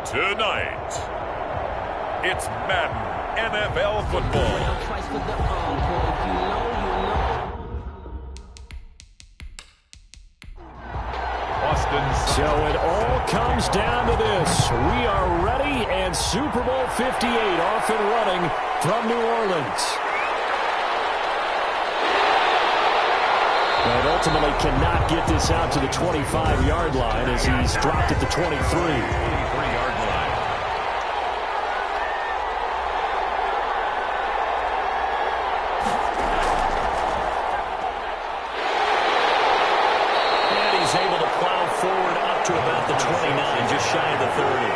Tonight, it's Madden NFL Football. So it all comes down to this. We are ready, and Super Bowl 58 off and running from New Orleans. And ultimately cannot get this out to the 25-yard line as he's dropped at the 23. 23-yard line. And he's able to plow forward up to about the 29, just shy of the 30.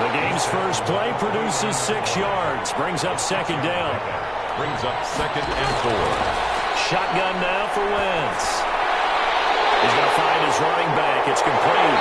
The game's first play produces 6 yards, brings up second down. Brings up 2nd and 4. Shotgun now for Wentz. He's going to find his running back. It's complete.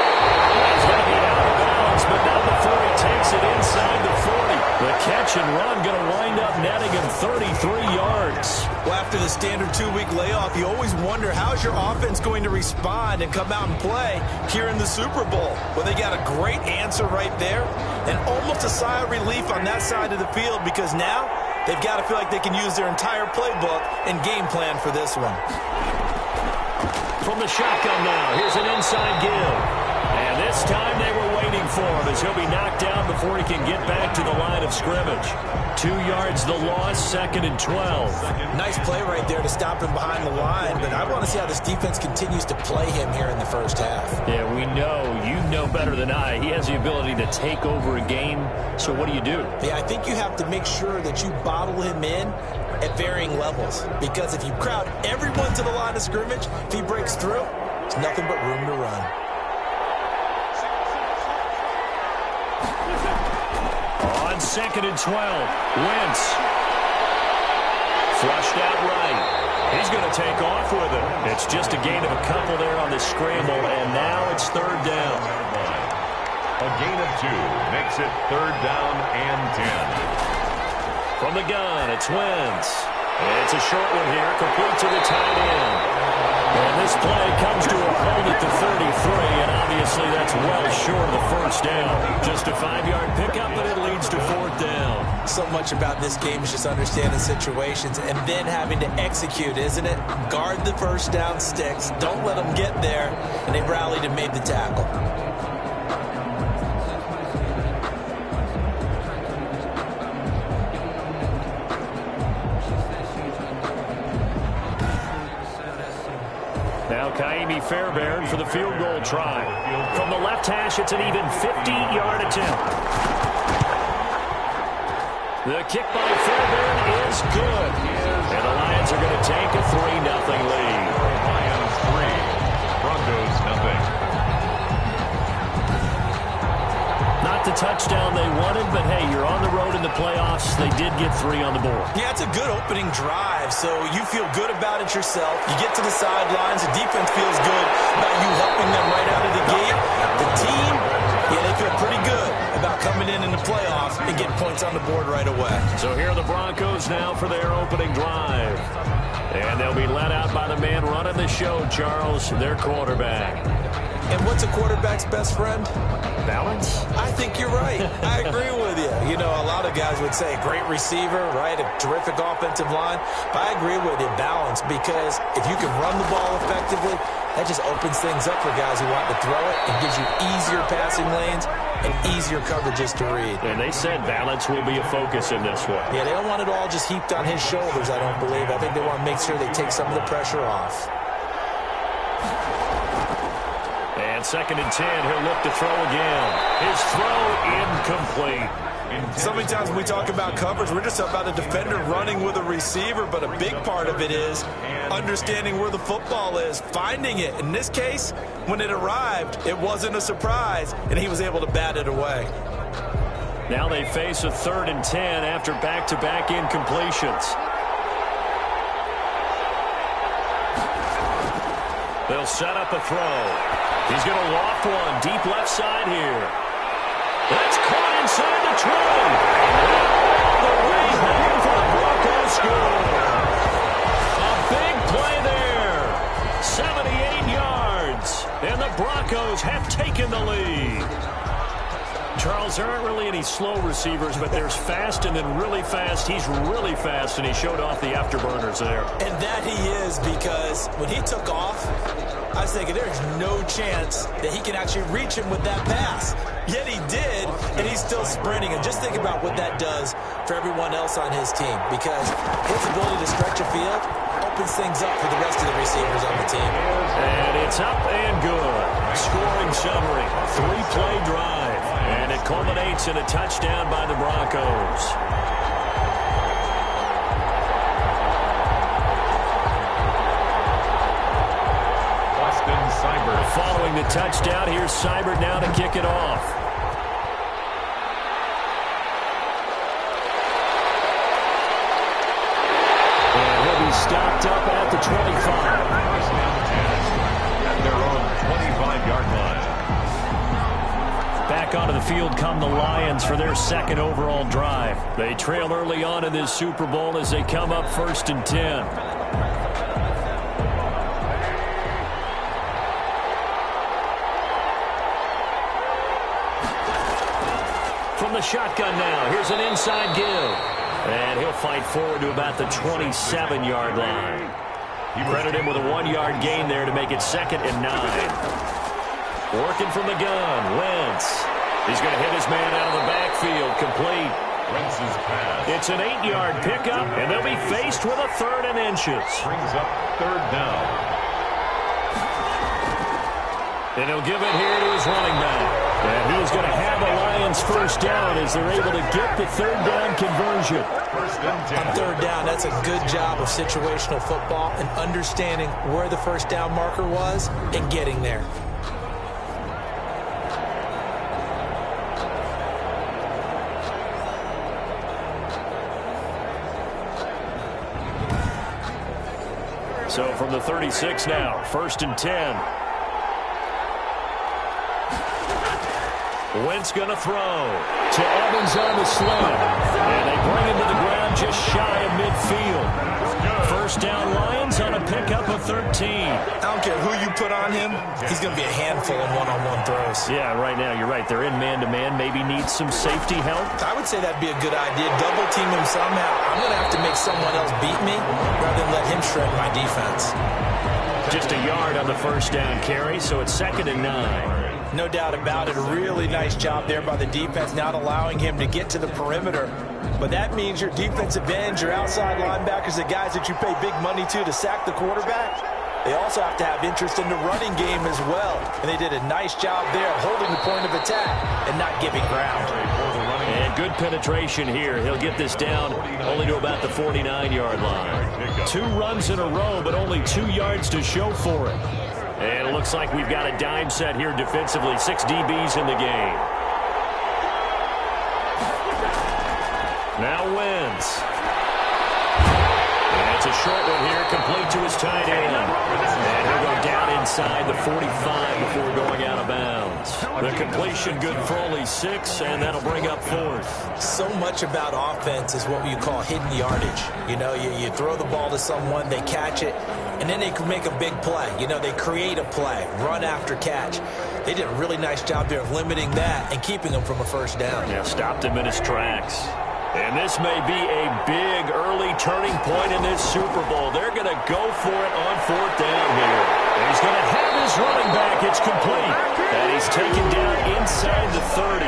He's going to get out of bounds, but now before he takes it inside the 40. The catch and run going to wind up netting him 33 yards. Well, after the standard 2-week layoff, you always wonder how's your offense going to respond and come out and play here in the Super Bowl. Well, they got a great answer right there and almost a sigh of relief on that side of the field because now they've got to feel like they can use their entire playbook and game plan for this one. From the shotgun now, here's an inside give. And this time they were waiting for him as he'll be knocked down before he can get back to the line of scrimmage. 2 yards the loss, 2nd and 12. Nice play right there to stop him behind the line, but I want to see how this defense continues to play him here in the first half. Yeah, we know. You know better than I. He has the ability to take over a game, so what do you do? Yeah, I think you have to make sure that you bottle him in at varying levels, because if you crowd everyone to the line of scrimmage, if he breaks through, there's nothing but room to run. On 2nd and 12, Wentz. Flushed out right. He's going to take off with it. It's just a gain of a couple there on the scramble, and now it's 3rd down. A gain of 2 makes it 3rd down and 10. From the gun, it's Wentz. It's a short one here, complete to the tight end. And this play comes to a hold at the 33, and obviously that's well short of the first down. Just a 5-yard pickup, but it leads to 4th down. So much about this game is just understanding situations and then having to execute, isn't it? Guard the first down sticks. Don't let them get there, and they rallied and made the tackle. Now Kaimi Fairbairn for the field goal try. From the left hash, it's an even 50-yard attempt. The kick by Fairbairn is good. And the Lions are going to take a 3-0 lead. Lions 3, Broncos 0. Not the touchdown they wanted, but hey, you're on the road in the playoffs. They did get 3 on the board. Yeah, it's a good opening drive, so you feel good about it yourself. You get to the sidelines, the defense feels good about you helping them right out of the gate. The team, yeah, they feel pretty good about coming in the playoffs and getting points on the board right away. So here are the Broncos now for their opening drive. And they'll be led out by the man running the show, Charles, their quarterback. And what's a quarterback's best friend? Balance? I think you're right. I agree with you. You know, a lot of guys would say great receiver, right? A terrific offensive line. But I agree with you, balance, because if you can run the ball effectively, that just opens things up for guys who want to throw it and gives you easier passing lanes and easier coverages to read. And they said balance will be a focus in this one. Yeah, they don't want it all just heaped on his shoulders, I don't believe. I think they want to make sure they take some of the pressure off. And 2nd and 10, he'll look to throw again. His throw incomplete. So many times when we talk about coverage, we're just about a defender running with a receiver, but a big part of it is understanding where the football is, finding it. In this case, when it arrived, it wasn't a surprise, and he was able to bat it away. Now they face a 3rd and 10 after back-to-back incompletions. They'll set up a throw. He's going to loft one deep left side here. That's caught inside the 20. All the way home for the Broncos score. A big play there. 78 yards. And the Broncos have taken the lead. Charles, there aren't really any slow receivers, but there's fast and then really fast. He's really fast, and he showed off the afterburners there. And that he is, because when he took off, I was thinking there's no chance that he can actually reach him with that pass. Yet he did, and he's still sprinting. And just think about what that does for everyone else on his team, because his ability to stretch a field opens things up for the rest of the receivers on the team. And it's up and good. Scoring summary, 3-play drive. And it culminates in a touchdown by the Broncos. Austin Seibert. Following the touchdown, here's Seibert now to kick it off. And he'll be stopped up at the 25. First down 10 at their own 25-yard line. Back onto the field come the Lions for their second overall drive. They trail early on in this Super Bowl as they come up 1st and 10. From the shotgun now, here's an inside give. And he'll fight forward to about the 27-yard line. Credit him with a 1-yard gain there to make it 2nd and 9. Working from the gun, Wentz. He's going to hit his man out of the backfield, complete. Wentz's pass. It's an 8-yard pickup, and they'll be faced with a 3rd and inches. Brings up 3rd down. And he'll give it here to his running back. And he's going to have the Lions first down as they're able to get the 3rd down conversion. First and 10. On 3rd down, that's a good job of situational football and understanding where the first down marker was and getting there. So from the 36 now, 1st and 10. Wentz going to throw to Evans on the slant. And they bring him to the ground just shy of midfield. First down Lions on a pickup of 13. I don't care who you put on him, he's going to be a handful in one-on-one throws. Yeah, right now, you're right. They're in man-to-man. Maybe needs some safety help. I would say that'd be a good idea. Double team him somehow. I'm going to have to make someone else beat me rather than let him shred my defense. Just a yard on the first down carry, so it's 2nd and 9. No doubt about it. A really nice job there by the defense, not allowing him to get to the perimeter. But that means your defensive ends, your outside linebackers, the guys that you pay big money to sack the quarterback, they also have to have interest in the running game as well. And they did a nice job there holding the point of attack and not giving ground. And good penetration here. He'll get this down only to about the 49-yard line. 2 runs in a row, but only 2 yards to show for it. And it looks like we've got a dime set here defensively. 6 DBs in the game. Now Wentz. And it's a short one here, complete to his tight end. And he'll go down inside the 45 before going out of bounds. The completion good for only 6, and that'll bring up 4th. So much about offense is what you call hidden yardage. You know, you throw the ball to someone, they catch it, and then they can make a big play. You know, they create a play, run after catch. They did a really nice job there of limiting that and keeping them from a first down. Yeah, stopped him in his tracks. And this may be a big early turning point in this Super Bowl. They're going to go for it on 4th down here. And he's going to have his running back. It's complete. And he's taken down inside the 30.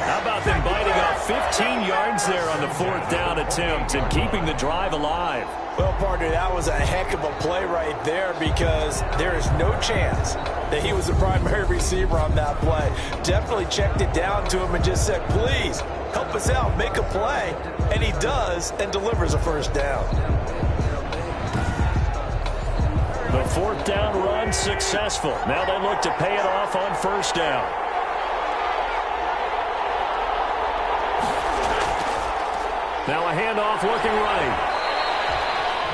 How about them biting off 15 yards there on the 4th down attempt and keeping the drive alive? Well, partner, that was a heck of a play right there because there is no chance that he was the primary receiver on that play. Definitely checked it down to him and just said, please, help us out, make a play. And he does and delivers a first down. The 4th down run successful. Now they look to pay it off on 1st down. Now a handoff looking right.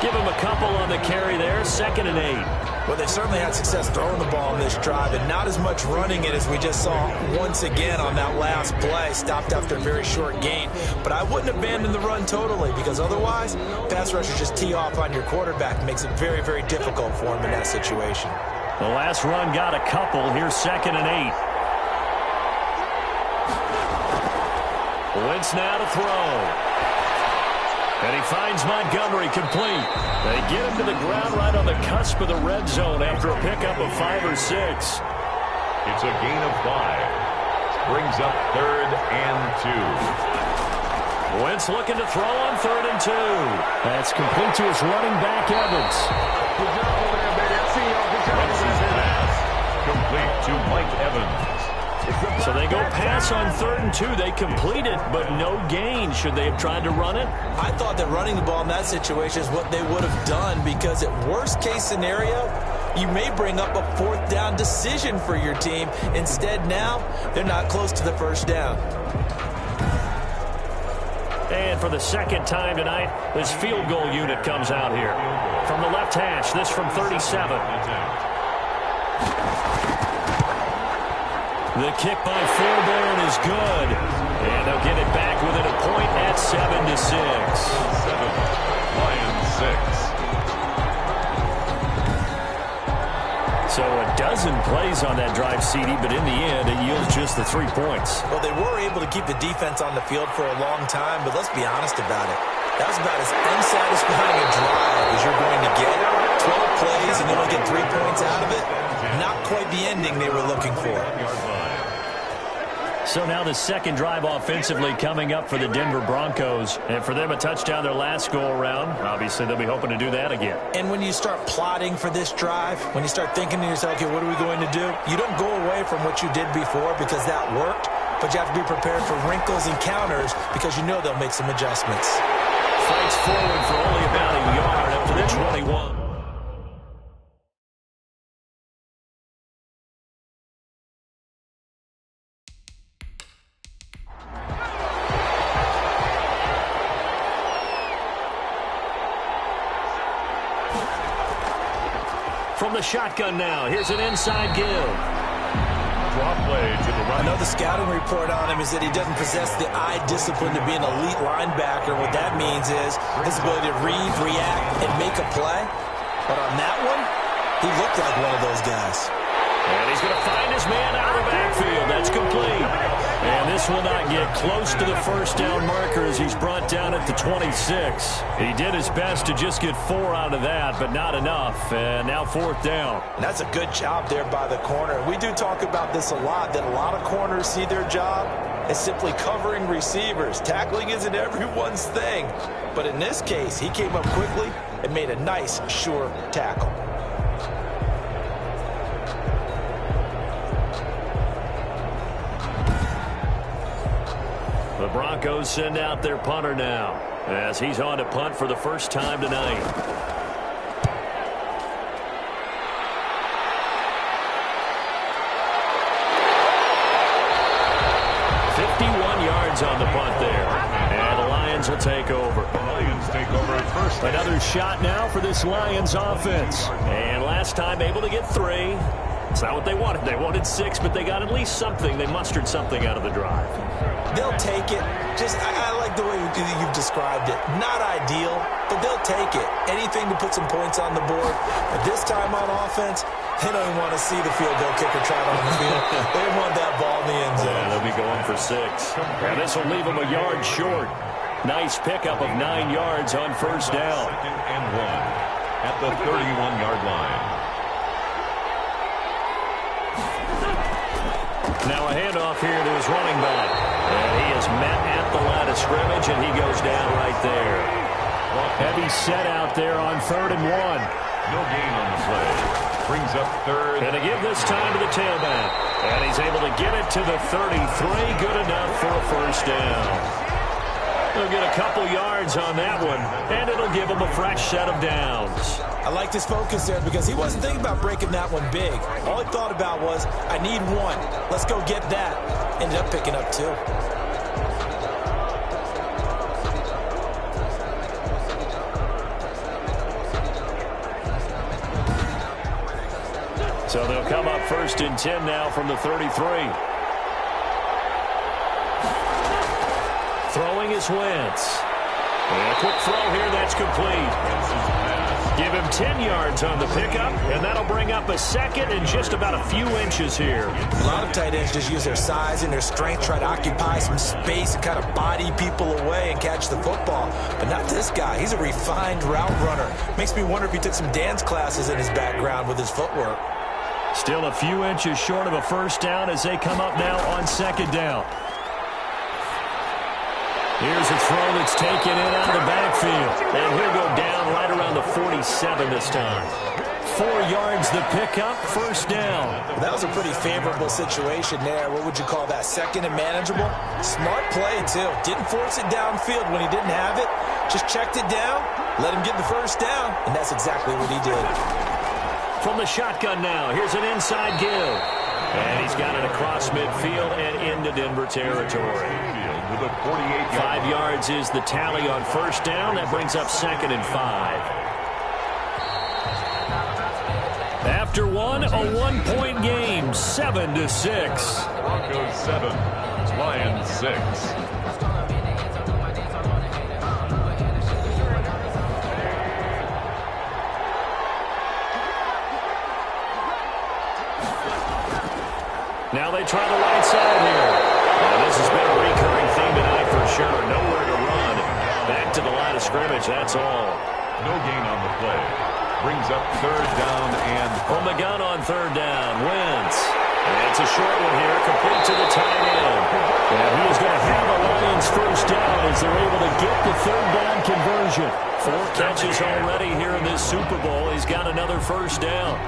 Give him a couple on the carry there. 2nd and 8. Well, they certainly had success throwing the ball on this drive and not as much running it as we just saw once again on that last play. Stopped after a very short gain. But I wouldn't abandon the run totally because otherwise, pass rushers just tee off on your quarterback. It makes it very, very difficult for him in that situation. The last run got a couple. Here's 2nd and 8. Wentz now to throw. And he finds Montgomery complete. They get him to the ground right on the cusp of the red zone after a pickup of 5 or 6. It's a gain of 5. Brings up 3rd and 2. Wentz looking to throw on 3rd and 2. That's complete to his running back, Evans. Good job over there, baby. I see y'all. Good job over there. Pass complete to Mike Evans. So they go pass on 3rd and 2. They complete it, but no gain. Should they have tried to run it? I thought that running the ball in that situation is what they would have done, because at worst case scenario, you may bring up a 4th down decision for your team. Instead, now they're not close to the 1st down. And for the 2nd time tonight, this field goal unit comes out here. From the left hash, this from 37. The kick by Fairbairn is good. And they'll get it back within a point at 7-6. 7, Lions 6. So a dozen plays on that drive, CD, but in the end, it yields just the 3 points. Well, they were able to keep the defense on the field for a long time, but let's be honest about it. That was about as unsatisfying a drive as you're going to get. 12 plays and you only get 3 points out of it. Not quite the ending they were looking for. So now the 2nd drive offensively coming up for the Denver Broncos. And for them, a touchdown their last go-around. Obviously, they'll be hoping to do that again. And when you start plotting for this drive, when you start thinking to yourself, okay, what are we going to do? You don't go away from what you did before because that worked, but you have to be prepared for wrinkles and counters because you know they'll make some adjustments. Fights forward for only about a yard up to the 21. From the shotgun now, here's an inside give. Draw play to the right. I know the scouting report on him is that he doesn't possess the eye discipline to be an elite linebacker. What that means is his ability to read, react, and make a play. But on that one, he looked like one of those guys. And he's going to find his man out of the backfield. That's complete. And this will not get close to the 1st down marker as he's brought down at the 26. He did his best to just get 4 out of that, but not enough. And now 4th down. And that's a good job there by the corner. We do talk about this a lot, that a lot of corners see their job as simply covering receivers. Tackling isn't everyone's thing. But in this case, he came up quickly and made a nice, sure tackle. The Broncos send out their punter now as he's on to punt for the first time tonight. 51 yards on the punt there. And the Lions will take over. The Lions take over at first. Another shot now for this Lions offense. And last time able to get 3. It's not what they wanted. They wanted 6, but they got at least something. They mustered something out of the drive. They'll take it. I like the way you've described it. Not ideal, but they'll take it. Anything to put some points on the board. But this time on offense, they don't even want to see the field goal kicker trot on the field. They want that ball in the end zone. Yeah, they'll be going for 6. And this will leave them a yard short. Nice pickup of 9 yards on 1st down. 2nd and 1 at the 31-yard line. Now a handoff here to his running back. And he is met at the line of scrimmage, and he goes down right there. Heavy set out there on 3rd and 1. No gain on the play. Brings up 3rd. And to give this time to the tailback. And he's able to get it to the 33. Good enough for a 1st down. They'll get a couple yards on that one, and it'll give him a fresh set of downs. I liked his focus there because he wasn't thinking about breaking that one big. All he thought about was, I need 1. Let's go get that. Ended up picking up 2. So they'll come up 1st and 10 now from the 33. Throwing is Wentz. And a quick throw here, that's complete. Give him 10 yards on the pickup, and that'll bring up a second and just about a few inches here. A lot of tight ends just use their size and their strength, try to occupy some space and kind of body people away and catch the football. But not this guy. He's a refined route runner. Makes me wonder if he took some dance classes in his background with his footwork. Still a few inches short of a first down as they come up now on second down. Here's a throw that's taken in out of the backfield. And he'll go down right around the 47 this time. 4 yards the pickup, first down. That was a pretty favorable situation there. What would you call that? Second and manageable? Smart play, too. Didn't force it downfield when he didn't have it. Just checked it down, let him get the first down, and that's exactly what he did. From the shotgun now, here's an inside give. And he's got it across midfield and into Denver territory. 5 yards is the tally on first down. That brings up second and 5. After one, a 1-point game, 7-6. Broncos 7, Lions 6. Now they try the right side here. Now this has been a recurring theme tonight for sure. Nowhere to run. Back to the line of scrimmage, that's all. No gain on the play. Brings up third down and... From the gun on third down, Wentz. And it's a short one here, complete to the tight end. And he is going to have a Lions first down as they're able to get the third down conversion. 4 catches already here in this Super Bowl. He's got another first down.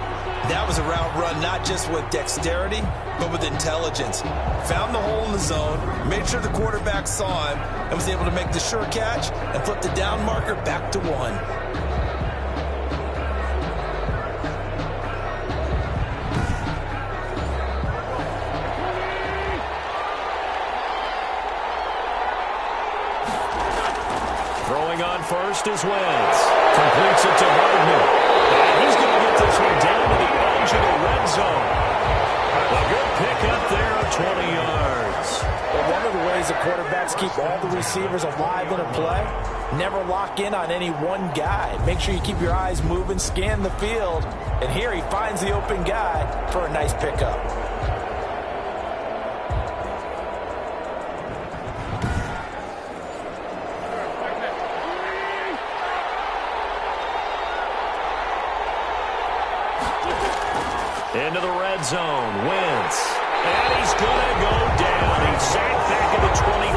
That was a route run not just with dexterity, but with intelligence. Found the hole in the zone, made sure the quarterback saw him, and was able to make the sure catch and flip the down marker back to 1. First is Wentz. Completes it to Hardman. And he's going to get this one down to the edge of the red zone. A good pickup there of 20 yards. Well, one of the ways the quarterbacks keep all the receivers alive in a play, never lock in on any one guy. Make sure you keep your eyes moving, scan the field. And here he finds the open guy for a nice pickup. Into the red zone, Wentz. And he's going to go down. He's sacked back at the 24.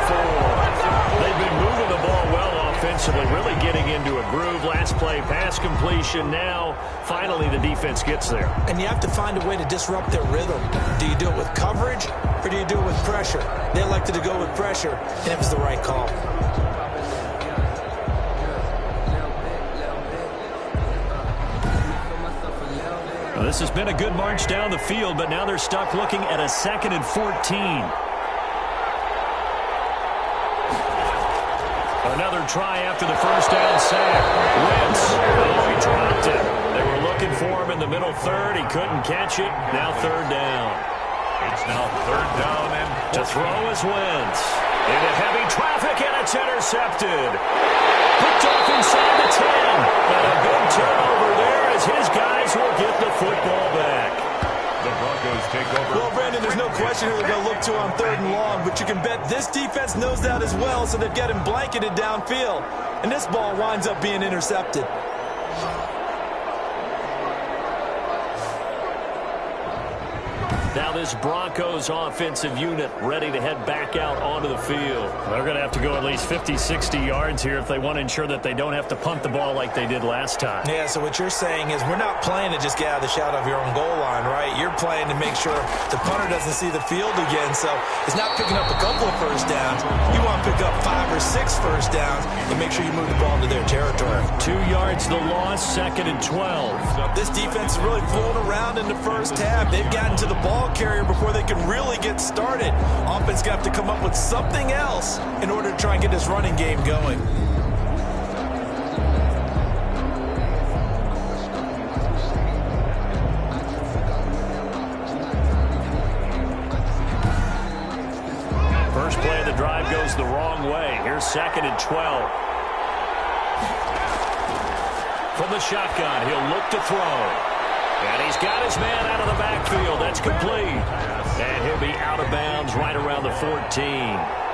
They've been moving the ball well offensively, really getting into a groove. Last play, pass completion. Now, finally, the defense gets there. And you have to find a way to disrupt their rhythm. Do you do it with coverage, or do you do it with pressure? They elected to go with pressure, and it was the right call. This has been a good march down the field, but now they're stuck looking at a 2nd and 14. Another try after the first down sack. Wentz. Oh, he dropped it. They were looking for him in the middle third. He couldn't catch it. Now third down. It's now third down and... To throw is Wentz. Into heavy traffic, and it's intercepted. Picked off inside the 10. And a big turnover there as his guys will get the football back. The Broncos take over. Well, Brandon, there's no question who they're going to look to on third and long, but you can bet this defense knows that as well, so they've got him blanketed downfield. And this ball winds up being intercepted. Now this Broncos offensive unit ready to head back out onto the field. They're going to have to go at least 50, 60 yards here if they want to ensure that they don't have to punt the ball like they did last time. Yeah, so what you're saying is we're not playing to just get out of the shadow of your own goal line, right? You're playing to make sure the punter doesn't see the field again, so it's not picking up a couple of first downs. You want to pick up 5 or 6 first downs and make sure you move the ball into their territory. 2 yards the loss, 2nd and 12. This defense is really flown around in the first half. They've gotten to the ball carrier before they can really get started. Offense going to have to come up with something else in order to try and get this running game going. First play of the drive goes the wrong way. Here's 2nd and 12. From the shotgun, he'll look to throw. And he's got his man out of the backfield. That's complete. And he'll be out of bounds right around the 14.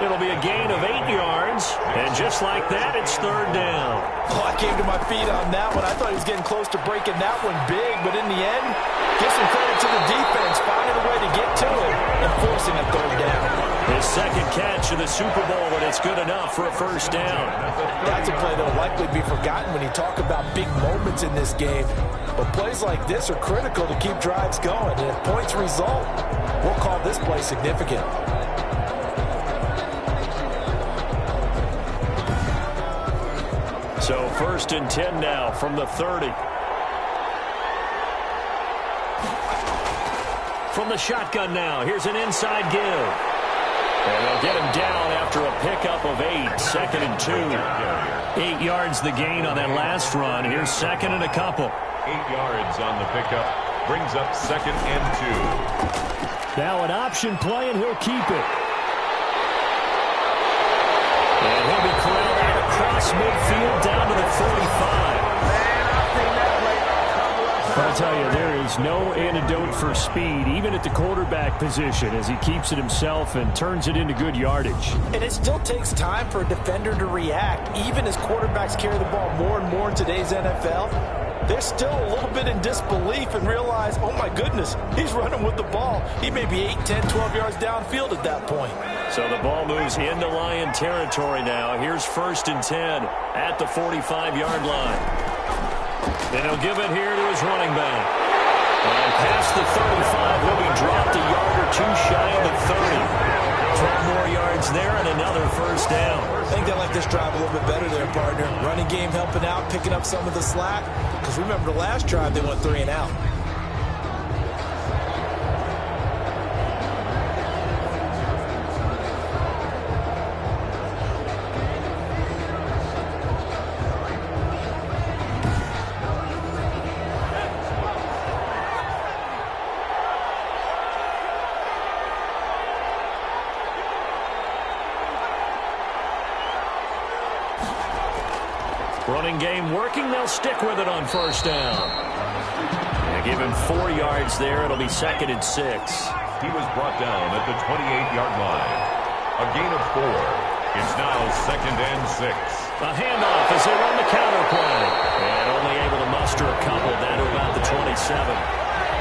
It'll be a gain of 8 yards. And just like that, it's third down. Oh, I came to my feet on that one. I thought he was getting close to breaking that one big. But in the end, give some credit to the defense, finding a way to get to it and forcing a third down. His second catch in the Super Bowl, and it's good enough for a first down. That's a play that will likely be forgotten when you talk about big moments in this game. But plays like this are critical to keep drives going. And if points result, we'll call this play significant. So first and 10 now from the 30. From the shotgun now, here's an inside give. And they'll get him down after a pickup of 8, second and 2. 8 yards the gain on that last run. Here's second and a couple. 8 yards on the pickup. Brings up second and 2. Now an option play, and he'll keep it. And he'll be corralled out across midfield down to the 45. I'll tell you, there is no antidote for speed, even at the quarterback position, as he keeps it himself and turns it into good yardage. And it still takes time for a defender to react. Even as quarterbacks carry the ball more and more in today's NFL, they're still a little bit in disbelief and realize, oh my goodness, he's running with the ball. He may be 8, 10, 12 yards downfield at that point. So the ball moves into Lion territory now. Here's first and 10 at the 45-yard line. And he'll give it here to his running back. And past the 35, he'll be dropped a yard or two shy of the 30. 12 more yards there and another first down. I think they like this drive a little bit better there, partner. Running game helping out, picking up some of the slack. Because remember the last drive, they went 3 and out. Running game working. They'll stick with it on first down. They give him 4 yards there. It'll be second and 6. He was brought down at the 28-yard line. A gain of 4. It's now second and 6. A handoff as they run the counter play. And only able to muster a couple down to about the 27.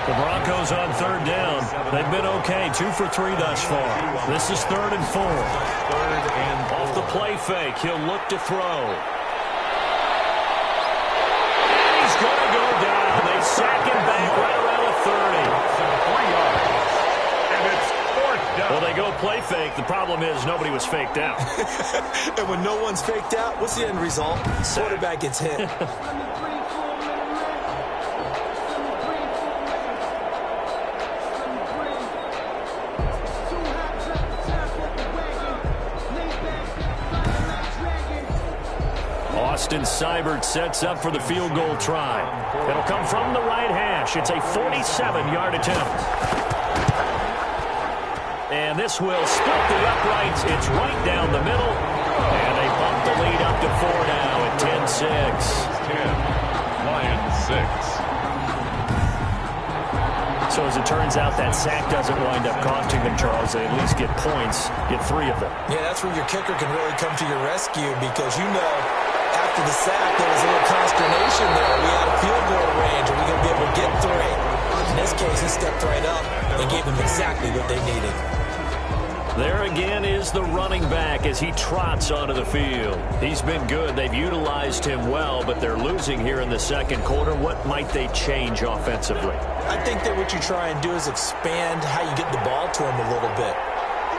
The Broncos on third down. They've been okay. 2 for 3 thus far. This is third and 4. Third and 4. Off the play fake, he'll look to throw. Going to go down. They sack him back right around the 30. 3 yards. And it's fourth down. Well, they go play fake. The problem is nobody was faked out. And when no one's faked out, what's the end result? Quarterback gets hit. Austin Seibert sets up for the field goal try. It'll come from the right hash. It's a 47-yard attempt. And this will split the uprights. It's right down the middle. And they bump the lead up to 4 now at 10-6. 10. Lions 6. So as it turns out, that sack doesn't wind up costing them, Charles. They at least get points, get 3 of them. Yeah, that's where your kicker can really come to your rescue because you know after the sack there was a little consternation there. We had a field goal range. Are we going to be able to get 3? In this case, he stepped right up and gave them exactly what they needed. There again is the running back as he trots onto the field. He's been good. They've utilized him well, but they're losing here in the second quarter. What might they change offensively? I think that what you try and do is expand how you get the ball to him a little bit.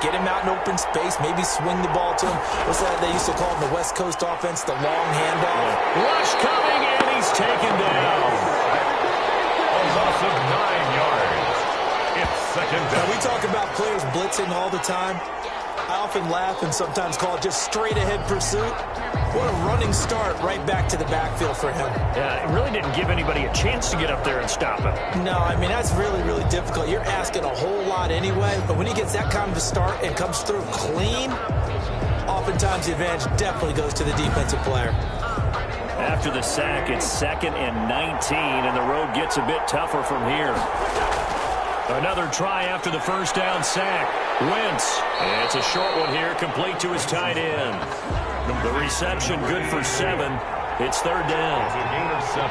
Get him out in open space, maybe swing the ball to him. What's that they used to call in the West Coast offense, the long handoff? Rush coming, and he's taken down. A loss of 9 yards. It's second down. Now, we talk about players blitzing all the time. I often laugh and sometimes call it just straight-ahead pursuit. What a running start right back to the backfield for him. Yeah, it really didn't give anybody a chance to get up there and stop him. No, I mean, that's really, really difficult. You're asking a whole lot anyway, but when he gets that kind of a start and comes through clean, oftentimes the advantage definitely goes to the defensive player. After the sack, it's 2nd and 19, and the road gets a bit tougher from here. Another try after the first down sack. Wentz. It's a short one here, complete to his tight end. The reception good for 7. It's 3rd down. It's a gain of 7.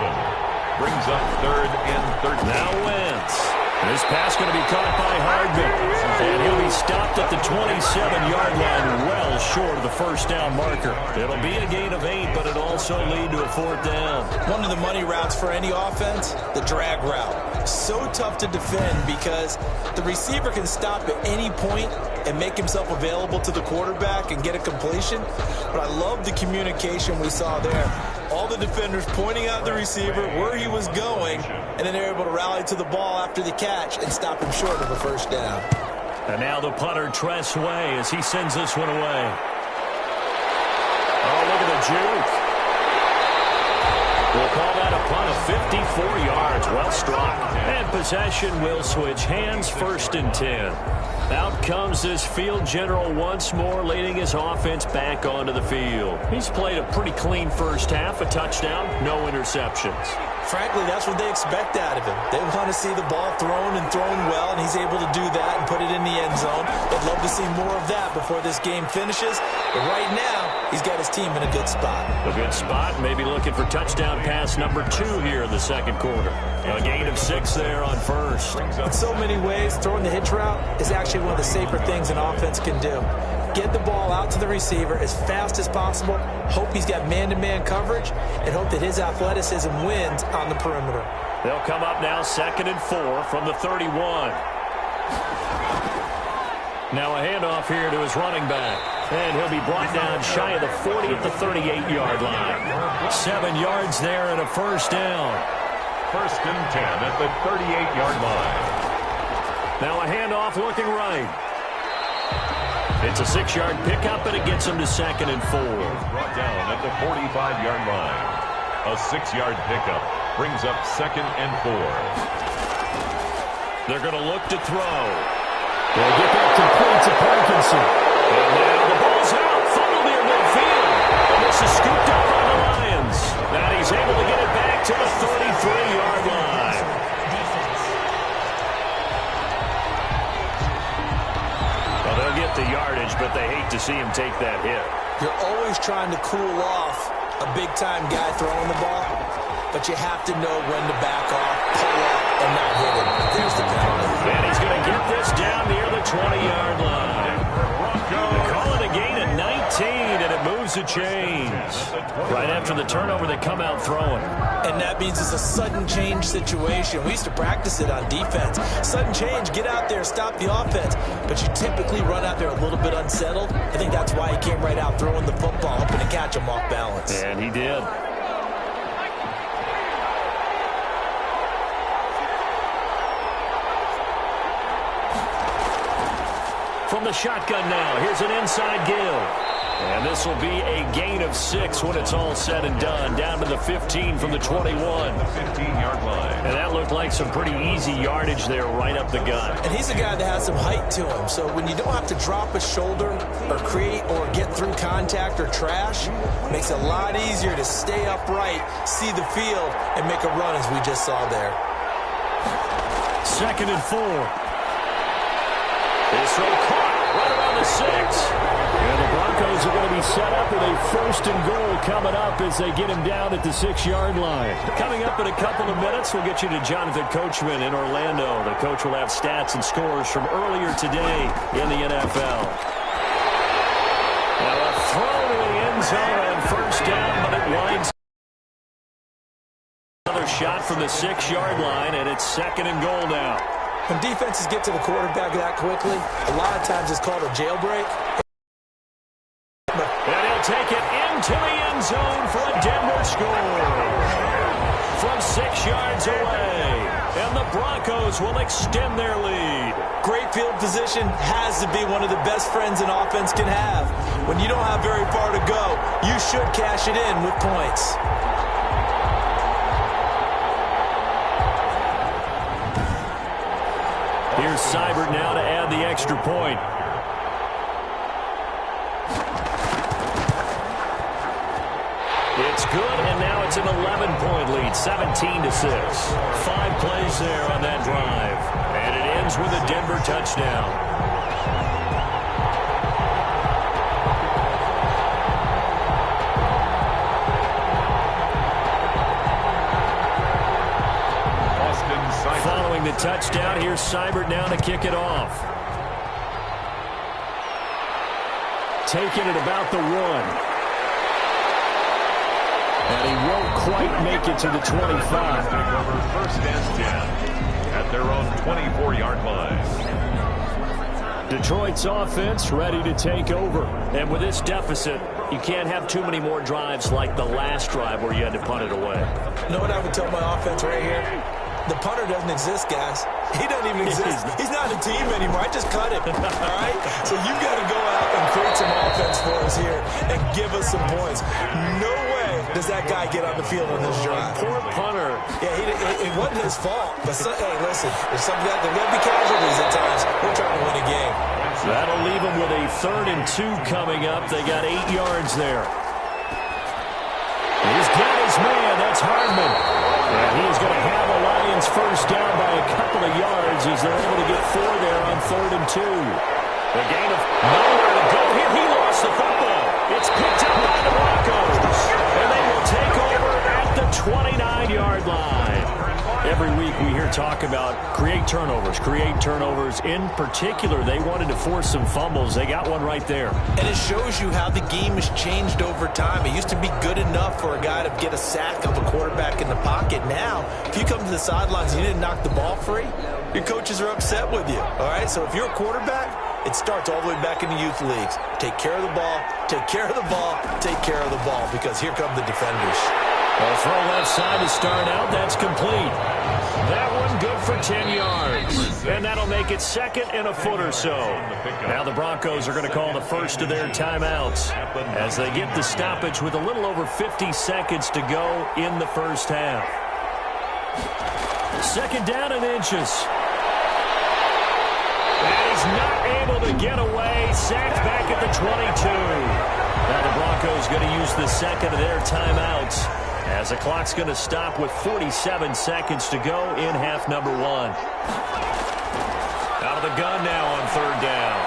Brings up 3rd and 13. Now Wentz. This pass going to be caught by Hardman. And he'll be stopped at the 27-yard line, well short of the first down marker. It'll be a gain of 8, but it'll also lead to a 4th down. One of the money routes for any offense, the drag route. So tough to defend because the receiver can stop at any point and make himself available to the quarterback and get a completion. But I love the communication we saw there. All the defenders pointing out the receiver, where he was going, and then they're able to rally to the ball after the catch and stop him short of a first down. And now the punter, Tress Way, as he sends this one away. Oh, look at the juke. We'll call that a punt of 54 yards. Well struck. And possession will switch hands, 1st and 10. Out comes this field general once more, leading his offense back onto the field. He's played a pretty clean first half, a touchdown, no interceptions. Frankly, that's what they expect out of him. They want to see the ball thrown and thrown well, and he's able to do that and put it in the end zone. They'd love to see more of that before this game finishes. But right now, he's got his team in a good spot. A good spot, maybe looking for touchdown pass number 2 here in the 2nd quarter. A gain of 6 there on 1st. In so many ways, throwing the hitch route is actually one of the safer things an offense can do. Get the ball out to the receiver as fast as possible, hope he's got man-to-man coverage, and hope that his athleticism wins on the perimeter. They'll come up now 2nd and 4 from the 31. Now a handoff here to his running back. And he'll be brought down shy of the 40 at the 38-yard line. 7 yards there and a first down. 1st and 10 at the 38-yard line. Now a handoff looking right. It's a 6-yard pickup, and it gets him to 2nd and 4. Brought down at the 45-yard line. A 6-yard pickup brings up 2nd and 4. They're going to look to throw. They'll get that complete to Parkinson. And now the ball's out, funneled near midfield. And this is scooped up by the Lions. Now he's able to get it back to the 33-yard line. Well, they'll get the yardage, but they hate to see him take that hit. You're always trying to cool off a big-time guy throwing the ball, but you have to know when to back off, pull up, and not hit him. There's the penalty. And he's going to get this down near the 20-yard line. Call it a gain of 19, and it moves the chains. Right after the turnover, they come out throwing. And that means it's a sudden change situation. We used to practice it on defense. Sudden change, get out there, stop the offense. But you typically run out there a little bit unsettled. I think that's why he came right out throwing the football, hoping to catch him off balance. And he did. From the shotgun now, here's an inside give. And this will be a gain of 6 when it's all said and done. Down to the 15 from the 21. The 15-yard line. And that looked like some pretty easy yardage there right up the gut. And he's a guy that has some height to him. So when you don't have to drop a shoulder or create or get through contact or trash, it makes it a lot easier to stay upright, see the field, and make a run as we just saw there. 2nd and 4. This throw caught right around the 6. And the Broncos are going to be set up with a 1st and goal coming up as they get him down at the 6-yard line. Coming up in a couple of minutes, we'll get you to Jonathan Coachman in Orlando. The coach will have stats and scores from earlier today in the NFL. Now a throw to the end zone on 1st down, but it winds. Another shot from the 6-yard line, and it's 2nd and goal now. When defenses get to the quarterback that quickly, a lot of times it's called a jailbreak. And he'll take it into the end zone for a Denver score. From 6 yards away. And the Broncos will extend their lead. Great field position has to be one of the best friends an offense can have. When you don't have very far to go, you should cash it in with points. Here's Seibert now to add the extra point. It's That's good, and now it's an 11-point lead, 17-6. 5 plays there on that drive, and it ends with a Denver touchdown. Following the touchdown, here's Seibert now to kick it off. Taking it about the 1. And he won't quite make it to the 25. First and 10 at their own 24-yard line. Detroit's offense ready to take over. And with this deficit, you can't have too many more drives like the last drive where you had to punt it away. You know what I would tell my offense right here? The punter doesn't exist, guys. He doesn't even exist. He's not a team anymore. I just cut him, all right? So you've got to go out and create some offense for us here and give us some points. No way does that guy get on the field on this drive. Poor punter. Yeah, it wasn't his fault. But, hey, listen, there's going to be casualties at times. We're trying to win a game. That'll leave them with a 3rd and 2 coming up. They got 8 yards there. He's got his man. That's Hardman. And he's going to have a Lions first down by a couple of yards as they're able to get 4 there on 3rd and 2. The gain of nowhere to go here. He lost the football. It's picked up by the Broncos. And they will take over at the 29-yard line. Every week we hear talk about create turnovers. In particular, they wanted to force some fumbles. They got one right there. And it shows you how the game has changed over time. It used to be good enough for a guy to get a sack of a quarterback in the pocket. Now, if you come to the sidelines and you didn't knock the ball free, your coaches are upset with you. All right? So if you're a quarterback, it starts all the way back in the youth leagues. Take care of the ball, take care of the ball, take care of the ball, because here come the defenders. Well, throw left side to start out. That's complete. That one good for 10 yards. And that'll make it 2nd and a foot or so. Now the Broncos are going to call the first of their timeouts as they get the stoppage with a little over 50 seconds to go in the first half. 2nd down and inches. And he's not able to get away. Sacked back at the 22. Now the Broncos going to use the 2nd of their timeouts, as the clock's going to stop with 47 seconds to go in half number 1. Out of the gun now on 3rd down.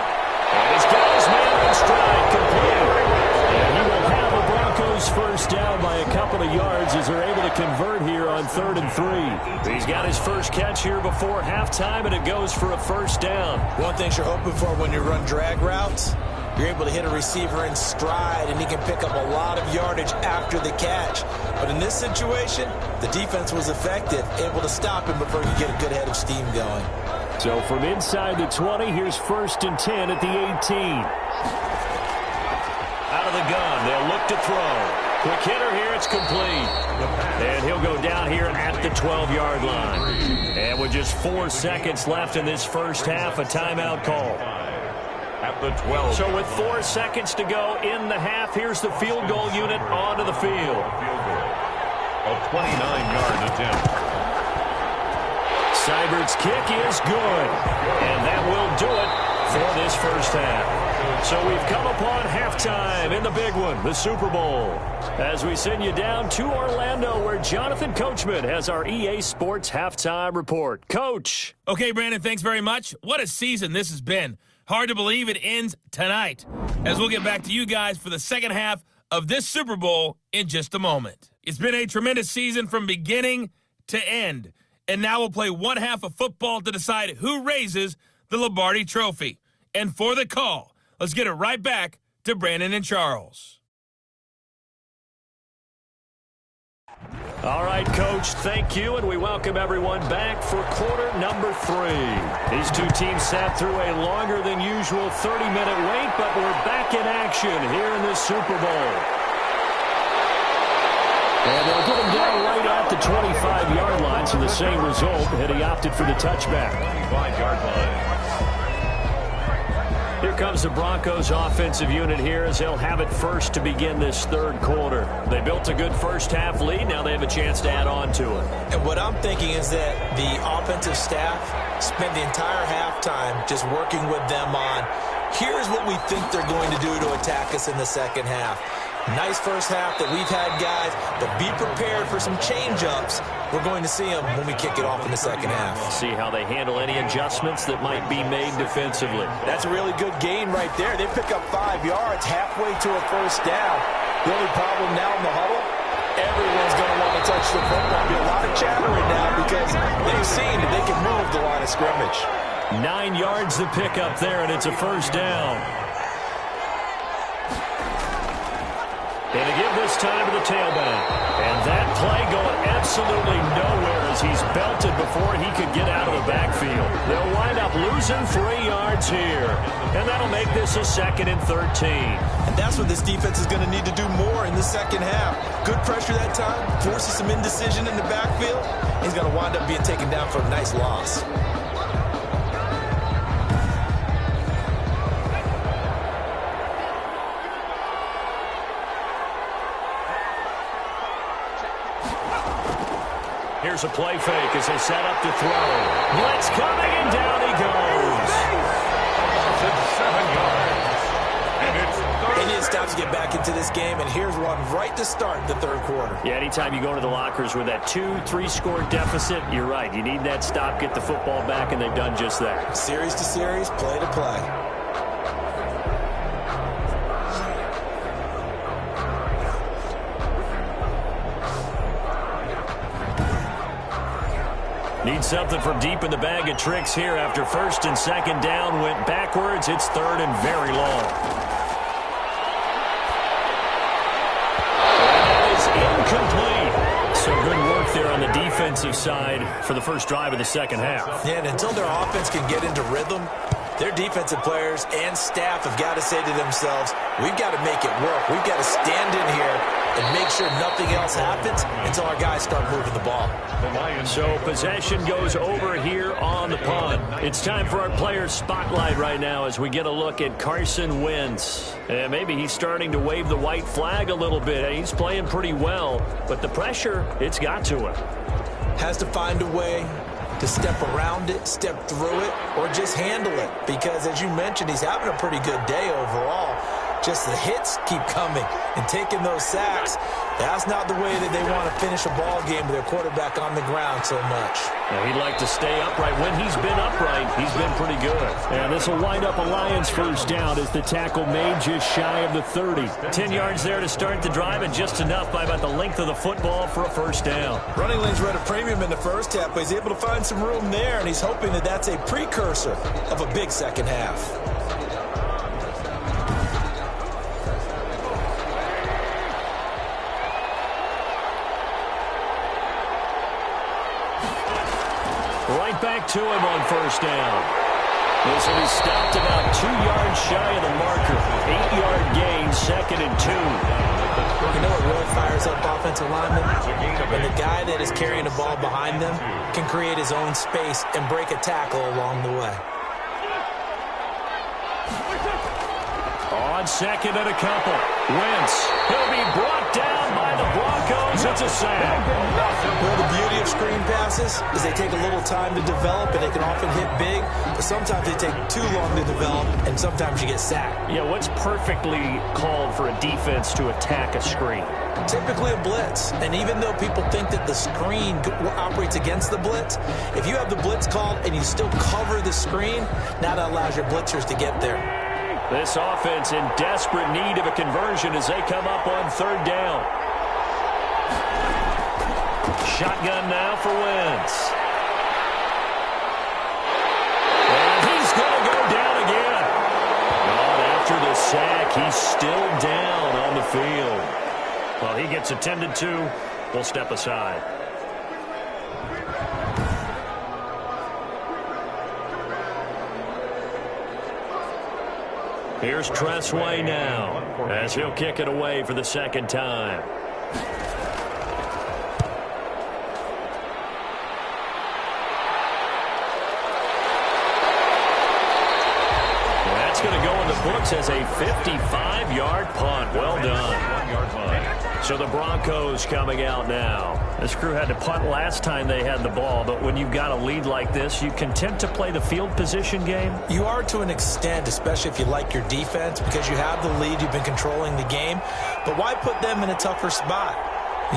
And he's got his man in stride, complete. And he will have the Broncos first down by a couple of yards as they're able to convert here on 3rd and 3. He's got his first catch here before halftime, and it goes for a first down. One thing you're hoping for when you run drag routes, you're able to hit a receiver in stride, and he can pick up a lot of yardage after the catch. But in this situation, the defense was effective, able to stop him before he could get a good head of steam going. So from inside the 20, here's 1st and 10 at the 18. Out of the gun, they'll look to throw. Quick hitter here, it's complete. And he'll go down here at the 12-yard line. And with just 4 seconds left in this first half, a timeout call. At the 12. So with 4 seconds to go in the half, here's the field goal unit onto the field. A 29-yard attempt. Seibert's kick is good. And that will do it for this first half. So we've come upon halftime in the big one, the Super Bowl, as we send you down to Orlando, where Jonathan Coachman has our EA Sports Halftime Report. Coach. Okay, Brandon, thanks very much. What a season this has been. Hard to believe it ends tonight, as we'll get back to you guys for the second half of this Super Bowl in just a moment. It's been a tremendous season from beginning to end, and now we'll play one half of football to decide who raises the Lombardi Trophy. And for the call, let's get it right back to Brandon and Charles. All right, Coach, thank you, and we welcome everyone back for quarter number 3. These two teams sat through a longer than usual 30-minute wait, but we're back in action here in the Super Bowl. And they'll get him down right at the 25-yard line, so the same result, and he opted for the touchback. 25-yard line. Here comes the Broncos offensive unit here as they'll have it first to begin this third quarter. They built a good first half lead. Now they have a chance to add on to it. And what I'm thinking is that the offensive staff spent the entire halftime just working with them on, here's what we think they're going to do to attack us in the second half. Nice first half that we've had, guys, but be prepared for some change-ups. We're going to see them when we kick it off in the second half. See how they handle any adjustments that might be made defensively. That's a really good gain right there. They pick up 5 yards halfway to a first down. The only problem now in the huddle, everyone's going to want to touch the football. There'll be a lot of chattering now because they've seen that they can move the line of scrimmage. 9 yards to pick up there, and it's a first down. And to give this time to the tailback. And that play going absolutely nowhere as he's belted before he could get out of the backfield. They'll wind up losing 3 yards here. And that'll make this a 2nd and 13. And that's what this defense is going to need to do more in the second half. Good pressure that time, forces some indecision in the backfield. He's going to wind up being taken down for a nice loss. Here's a play fake as they set up to throw. Blitz coming, and down he goes. 7 yards. And it's They need to stop to get back into this game, and here's one right to start the third quarter. Yeah, anytime you go to the lockers with that 2-3 score deficit, you're right. You need that stop, get the football back, and they've done just that. Series to series, play to play. Need something from deep in the bag of tricks here after first and second down went backwards. It's third and very long. And that is incomplete. So good work there on the defensive side for the first drive of the second half. Yeah, and until their offense can get into rhythm, their defensive players and staff have got to say to themselves, we've got to make it work. We've got to stand in here and make sure nothing else happens until our guys start moving the ball. So possession goes over here on the punt. It's time for our player spotlight right now as we get a look at Carson Wentz. And maybe he's starting to wave the white flag a little bit. He's playing pretty well, but the pressure, it's got to him. Has to find a way to step around it, step through it, or just handle it. Because as you mentioned, he's having a pretty good day overall. Just the hits keep coming and taking those sacks. That's not the way that they want to finish a ball game with their quarterback on the ground so much. Now, he'd like to stay upright. When he's been upright, he's been pretty good. And this will wind up a Lions first down as the tackle made just shy of the 30. 10 yards there to start the drive, and just enough by about the length of the football for a first down. Running lanes were at a premium in the first half, but he's able to find some room there, and he's hoping that that's a precursor of a big second half. Right back to him on first down. This will be stopped about 2 yards shy of the marker. 8-yard gain, 2nd and 2. You know what really fires up offensive linemen? When the guy that is carrying the ball behind them can create his own space and break a tackle along the way. On second and a couple. Wentz. He'll be brought down by the Broncos. It's a sack. Well, the beauty of screen passes is they take a little time to develop, and they can often hit big, but sometimes they take too long to develop, and sometimes you get sacked. Yeah, what's perfectly called for a defense to attack a screen? Typically a blitz, and even though people think that the screen operates against the blitz, if you have the blitz called and you still cover the screen, now that allows your blitzers to get there. This offense in desperate need of a conversion as they come up on third down. Shotgun now for Wentz. And he's going to go down again. Not after the sack. He's still down on the field. Well, he gets attended to. We'll step aside. Here's Tressway now as he'll kick it away for the second time. That's going to go in the books as a 55-yard punt. Well done. 1 yard line. So the Broncos coming out now. This crew had to punt last time they had the ball, but when you've got a lead like this, you content to play the field position game? You are to an extent, especially if you like your defense, because you have the lead, you've been controlling the game. But why put them in a tougher spot?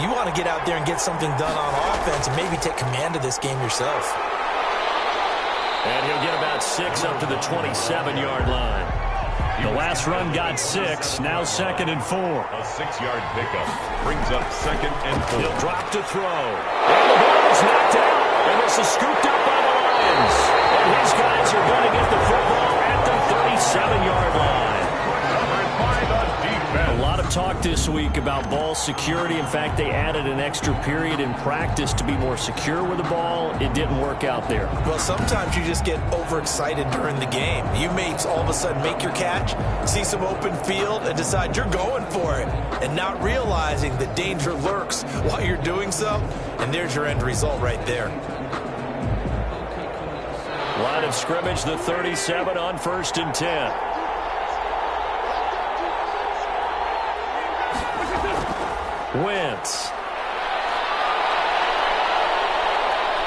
You want to get out there and get something done on offense and maybe take command of this game yourself. And he'll get about 6 up to the 27-yard line. The last run got 6, now 2nd and 4. A 6-yard pickup brings up 2nd and 4. He'll drop to throw. And the ball is knocked out. And this is scooped up by the Lions. And his guys are going to get the football at the 37-yard line. Covered by the defense. A lot of talk this week about ball security. In fact, they added an extra period in practice to be more secure with the ball. It didn't work out there. Well, sometimes you just get overexcited during the game. You may all of a sudden make your catch, see some open field, and decide you're going for it, and not realizing the danger lurks while you're doing so, and there's your end result right there. Line of scrimmage, the 37 on 1st and 10. Wentz.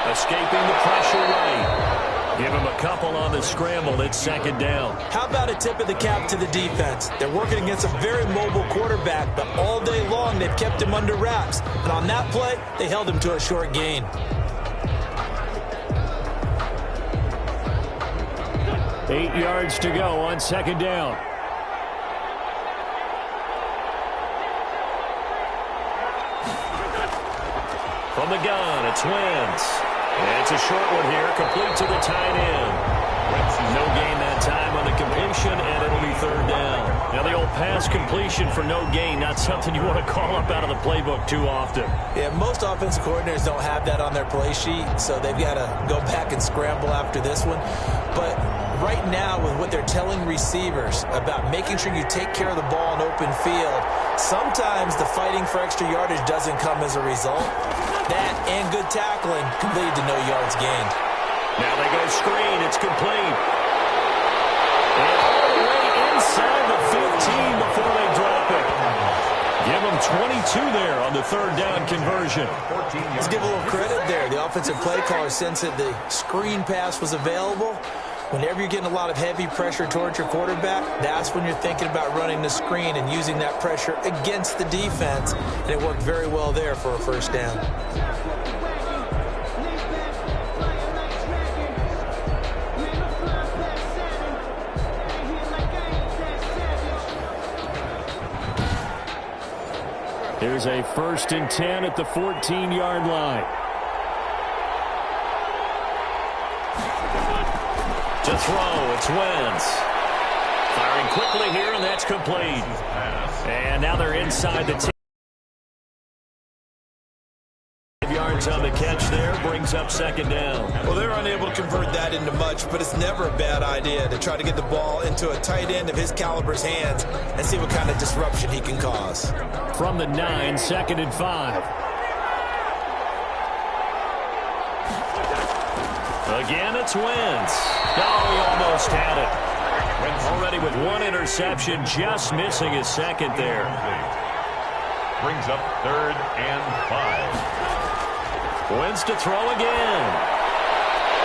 Escaping the pressure right. Give him a couple on the scramble. It's 2nd down. How about a tip of the cap to the defense? They're working against a very mobile quarterback, but all day long they've kept him under wraps. And on that play, they held him to a short gain. Eight yards to go on 2nd down. From the gun, it's Wentz. And it's a short one here, complete to the tight end. No gain that time on the completion, and it'll be 3rd down. Now the old pass completion for no gain, not something you want to call up out of the playbook too often. Yeah, most offensive coordinators don't have that on their play sheet, so they've got to go back and scramble after this one. But right now, with what they're telling receivers about making sure you take care of the ball in open field, sometimes the fighting for extra yardage doesn't come as a result. That and good tackling can lead to no yards gained. Now they go screen. It's complete. And all the way inside the 15 before they drop it. Give them 22 there on the 3rd down conversion. Let's give a little credit there. The offensive play caller sensed that the screen pass was available. Whenever you're getting a lot of heavy pressure towards your quarterback, that's when you're thinking about running the screen and using that pressure against the defense. And it worked very well there for a 1st down. Here's a 1st and 10 at the 14-yard line. To throw, it's Wentz. Firing quickly here, and that's complete. And now they're inside the 10. 5 yards on the catch there, brings up 2nd down. Well, they're unable to convert that into much, but it's never a bad idea to try to get the ball into a tight end of his caliber's hands and see what kind of disruption he can cause. From the 9, 2nd and 5. Again, it's Wentz. Oh, he almost had it. Already with 1 interception, just missing his 2nd there. Brings up 3rd and 5. Wentz to throw again.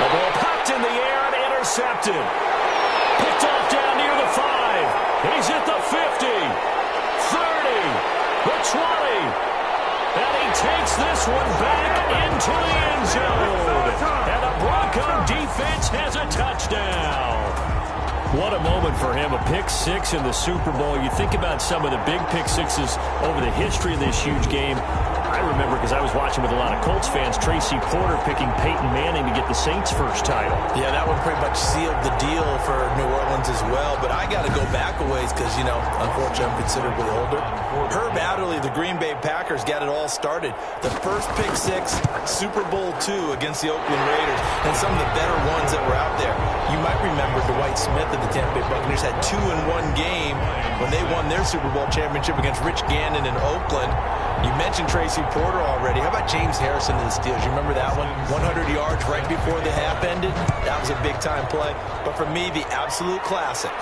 The ball popped in the air and intercepted. Picked off down near the 5. He's at the 50, 30, the 20. And he takes this one back into the end zone. And the Bronco defense has a touchdown. What a moment for him, a pick-6 in the Super Bowl. You think about some of the big pick-6s over the history of this huge game. I remember, because I was watching with a lot of Colts fans, Tracy Porter picking Peyton Manning to get the Saints' first title. Yeah, that one pretty much sealed the deal for New Orleans as well. But I got to go back a ways because, you know, unfortunately I'm considerably older. Herb Adderley, the Green Bay Packers, got it all started. The first pick-6, Super Bowl II against the Oakland Raiders, and some of the better ones that were out there. You might remember Dwight Smith of the Tampa Bay Buccaneers had 2-in-1 game when they won their Super Bowl championship against Rich Gannon in Oakland. You mentioned Tracy Porter already. How about James Harrison of the Steelers? You remember that one? 100 yards right before the half ended. That was a big-time play. But for me, the absolute classic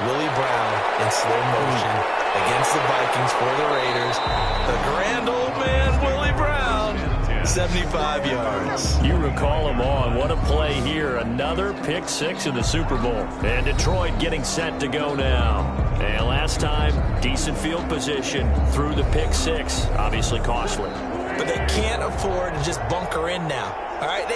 Willie Brown in slow motion against the Vikings for the Raiders. The grand old man, Willie Brown, 75 yards. You recall him on. What a play here. Another pick six in the Super Bowl. And Detroit getting set to go now. And last time, decent field position through the pick six. Obviously costly. But they can't afford to just bunker in now. All right,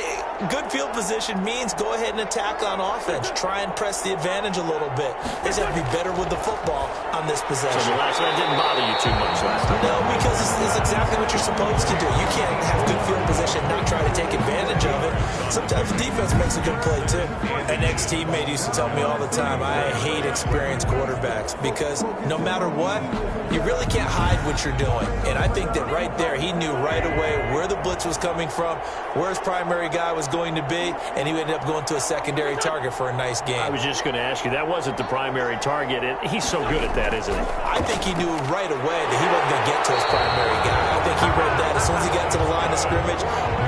good field position means go ahead and attack on offense. Try and press the advantage a little bit. They just have to be better with the football on this possession. So the last one didn't bother you too much last time? No, because it's exactly what you're supposed to do. You can't have good field position and not try to take advantage of it. Sometimes the defense makes a good play, too. An ex-teammate used to tell me all the time, I hate experienced quarterbacks because no matter what, you really can't hide what you're doing. And I think that right there, he knew right away where the blitz was coming from, where his primary guy was going to be, and he ended up going to a secondary target for a nice game. I was just going to ask you, that wasn't the primary target. He's so good at that, isn't he? I think he knew right away that he wasn't going to get to his primary guy. I think he read that as soon as he got to the line of scrimmage,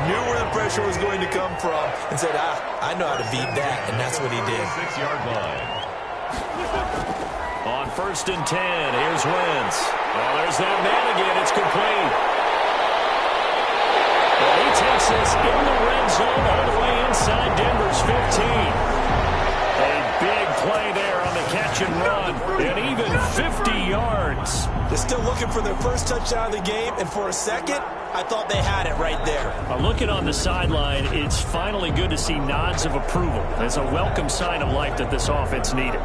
knew where the pressure was going to come from, and said, I know how to beat that, and that's what he did. 6-yard line. On 1st and 10, here's Wentz. Oh, there's that man again. It's complete. Well, he takes this in the red zone all the way inside Denver's 15. A big play there on the catch and run, and even 50 yards. They're still looking for their first touchdown of the game, and for a second, I thought they had it right there. Looking on the sideline, it's finally good to see nods of approval. It's a welcome sign of life that this offense needed.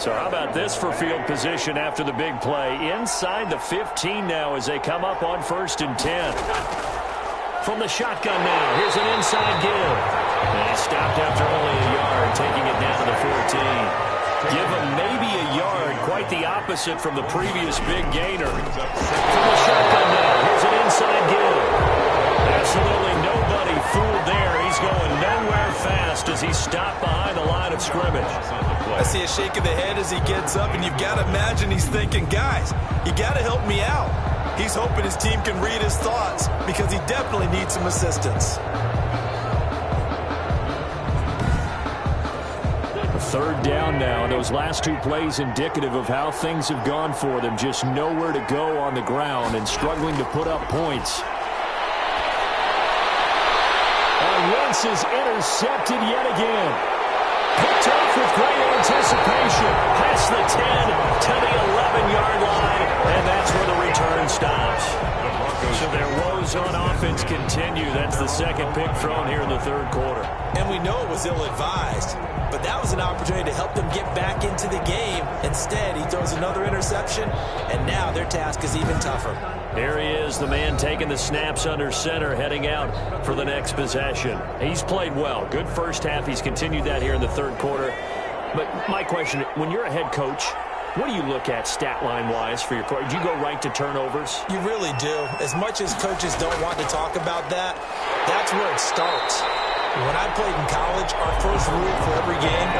So how about this for field position after the big play? Inside the 15 now as they come up on 1st and 10. From the shotgun now, here's an inside give. And he stopped after only a yard, taking it down to the 14. Give him maybe a yard, quite the opposite from the previous big gainer. From the shotgun now, here's an inside give. Absolutely nobody fooled there. He's going nowhere fast as he stopped behind the line of scrimmage. I see a shake of the head as he gets up, and you've got to imagine he's thinking, guys, you got to help me out. He's hoping his team can read his thoughts because he definitely needs some assistance. 3rd down now. Those last 2 plays indicative of how things have gone for them. Just nowhere to go on the ground and struggling to put up points. And Wentz is intercepted yet again. Picked off with great anticipation. Past the 10 to the 11-yard line, and that's where the return stops. So their woes on offense continue. That's the second pick thrown here in the 3rd quarter. And we know it was ill-advised, but that was an opportunity to help them get back into the game. Instead, he throws another interception, and now their task is even tougher. Here he is, the man taking the snaps under center, heading out for the next possession. He's played well. Good first half. He's continued that here in the 3rd quarter. But my question, when you're a head coach, what do you look at stat line-wise for your coach? Do you go right to turnovers? You really do. As much as coaches don't want to talk about that, that's where it starts. When I played in college, our first rule for every game,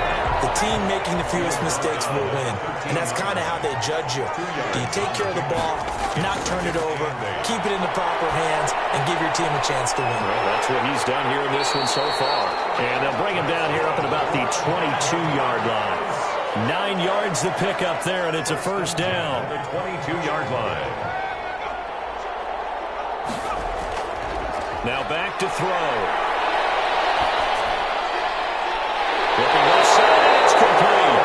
the team making the fewest mistakes will win. And that's kind of how they judge you. Do you take care of the ball, not turn it over, keep it in the proper hands, and give your team a chance to win? Well, that's what he's done here in this one so far. And they'll bring him down here up at about the 22-yard line. 9 yards to pick up there, and it's a 1st down. The 22-yard line. Now back to throw. Looking left side, and it's complete.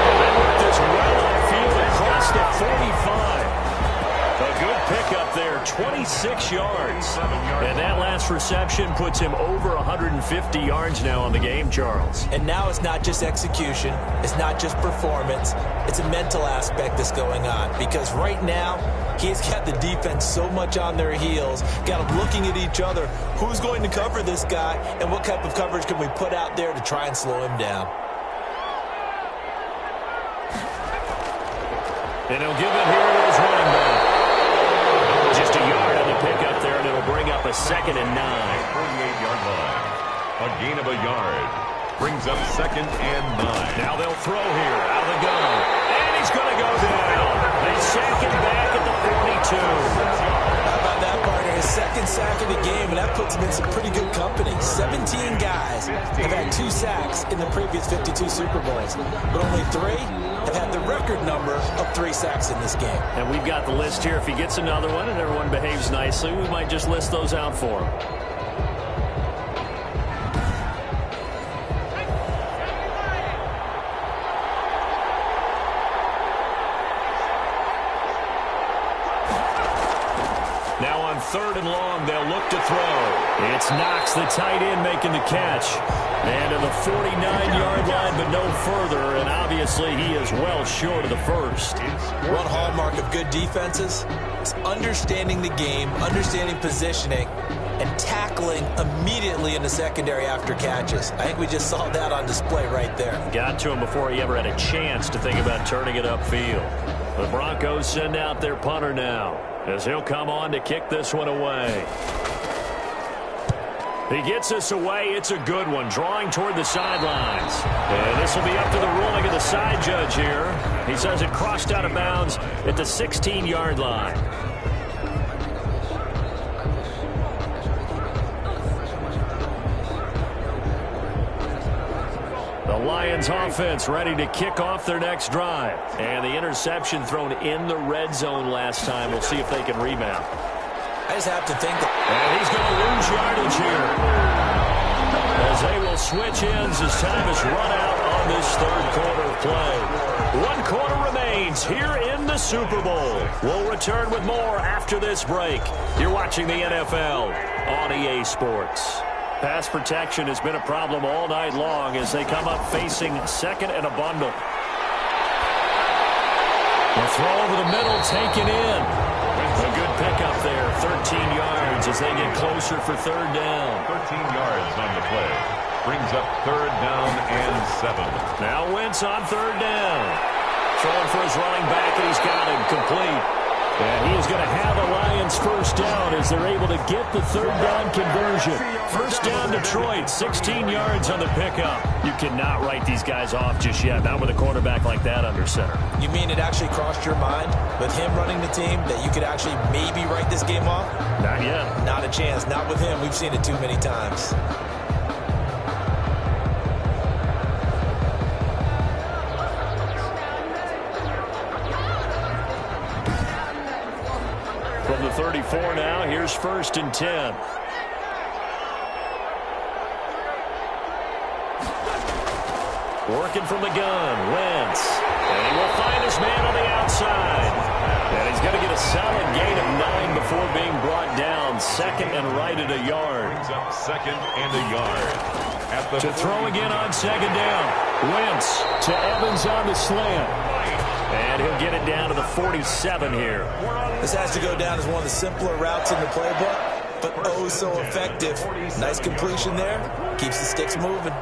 They worked this well on field across the 45. A good pickup there, 26 yards. And that last reception puts him over 150 yards now on the game, Charles. And now it's not just execution. It's not just performance. It's a mental aspect that's going on. Because right now, he's got the defense so much on their heels, got them looking at each other. Who's going to cover this guy, and what type of coverage can we put out there to try and slow him down? And he'll give it here to his running back. Just a yard on the pickup there, and it'll bring up a 2nd and 9. 48-yard line. A gain of a yard. Brings up 2nd and 9. Now they'll throw here out of the gun. And he's going to go down. They sack him back at the 42. How about that, partner? His second sack of the game, and that puts him in some pretty good company. 17 guys have had 2 sacks in the previous 52 Super Bowls, but only 3 have had the record number of 3 sacks in this game. And we've got the list here. If he gets another one and everyone behaves nicely, we might just list those out for him. Now on 3rd and long, they'll look to throw. It's Knox, the tight end, making the catch. And to the 49-yard line, but no further. And obviously, he is well short of the first. One hallmark of good defenses is understanding the game, understanding positioning, and tackling immediately in the secondary after catches. I think we just saw that on display right there. Got to him before he ever had a chance to think about turning it upfield. The Broncos send out their punter now, as he'll come on to kick this one away. He gets this away. It's a good one, drawing toward the sidelines. And this will be up to the ruling of the side judge here. He says it crossed out of bounds at the 16-yard line. The Lions offense ready to kick off their next drive. And the interception thrown in the red zone last time. We'll see if they can rebound. I just have to think that... And he's going to lose yardage here, as they will switch ends as time is run out on this 3rd quarter play. 1 quarter remains here in the Super Bowl. We'll return with more after this break. You're watching the NFL on EA Sports. Pass protection has been a problem all night long as they come up facing 2nd and a bundle. A throw over the middle, taken in. A good pickup there, 13 yards as they get closer for 3rd down. 13 yards on the play. Brings up 3rd down and 7. Now Wentz on 3rd down. Throwing for his running back, and he's got him complete. And he is going to have the Lions first down as they're able to get the 3rd down conversion. First down Detroit, 16 yards on the pickup. You cannot write these guys off just yet, not with a quarterback like that under center. You mean it actually crossed your mind with him running the team that you could actually maybe write this game off? Not yet. Not a chance. Not with him. We've seen it too many times. From the 34 now, here's 1st and 10. Working from the gun, Wentz. And he will find his man on the outside. And he's going to get a solid gain of 9 before being brought down. 2nd and right at a yard. Brings up 2nd and a yard. To throw again on 2nd down. Wentz to Evans on the slant. And he'll get it down to the 47 here. This has to go down as one of the simpler routes in the playbook, but oh so effective. Nice completion there. Keeps the sticks moving.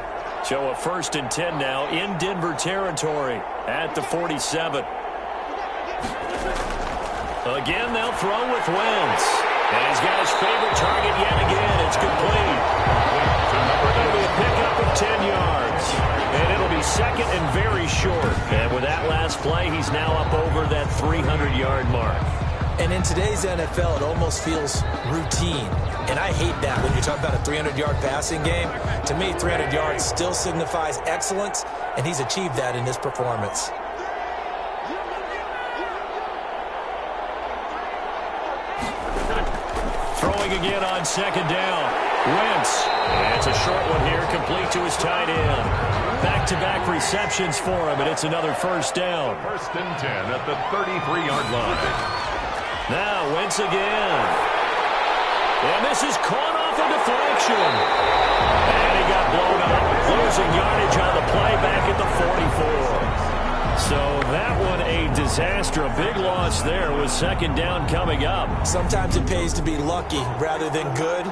So a 1st and 10 now in Denver territory at the 47. Again, they'll throw with Wentz. And he's got his favorite target yet again. It's complete. It'll be a pickup of 10 yards. And it'll be 2nd and very short. And with that last play, he's now up over that 300-yard mark. And in today's NFL, it almost feels routine. And I hate that when you talk about a 300-yard passing game. To me, 300 yards still signifies excellence, and he's achieved that in this performance. Throwing again on 2nd down. Wentz. And it's a short one here, complete to his tight end. Back-to-back receptions for him, and it's another 1st down. 1st and 10 at the 33-yard line. Now Wentz again. And this is caught off a deflection. And he got blown up, losing yardage on the play back at the 44. So that one a disaster. A big loss there with 2nd down coming up. Sometimes it pays to be lucky rather than good.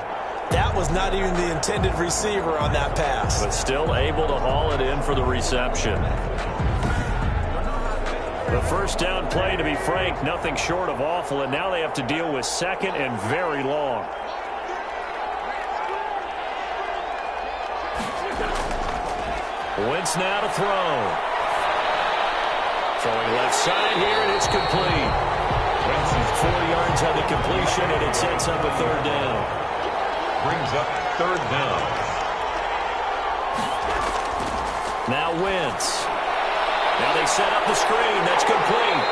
That was not even the intended receiver on that pass. But still able to haul it in for the reception. The 1st down play, to be frank, nothing short of awful, and now they have to deal with 2nd and very long. Wentz now to throw. Throwing left side here, and it's complete. Wentz is 4 yards on the completion, and it sets up a third down. brings up third down. Now Wentz. Now they set up the screen. That's complete.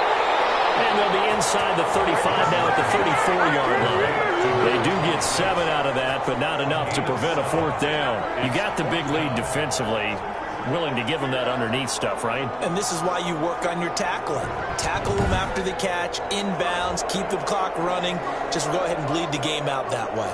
And they'll be inside the 35 now at the 34-yard line. They do get 7 out of that, but not enough to prevent a fourth down. You got the big lead defensively. Willing to give them that underneath stuff, right? And this is why you work on your tackling. Tackle them after the catch, inbounds, keep the clock running. Just go ahead and bleed the game out that way.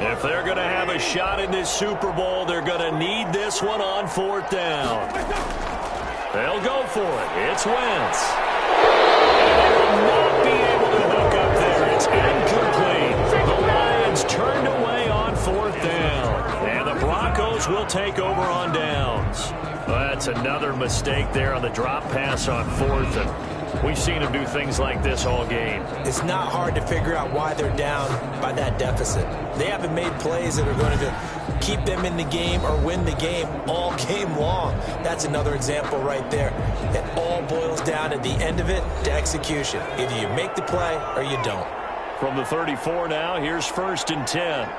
If they're going to have a shot in this Super Bowl, they're going to need this one on fourth down. They'll go for it. It's Wentz. They will not be able to hook up there. It's incomplete. The Lions turned away on fourth down. And the Broncos will take over on downs. Well, that's another mistake there on the drop pass on fourth. And we've seen them do things like this all game. It's not hard to figure out why they're down by that deficit. They haven't made plays that are going to keep them in the game or win the game all game long. That's another example right there. It all boils down at the end of it to execution. Either you make the play or you don't. From the 34 now, here's 1st and 10.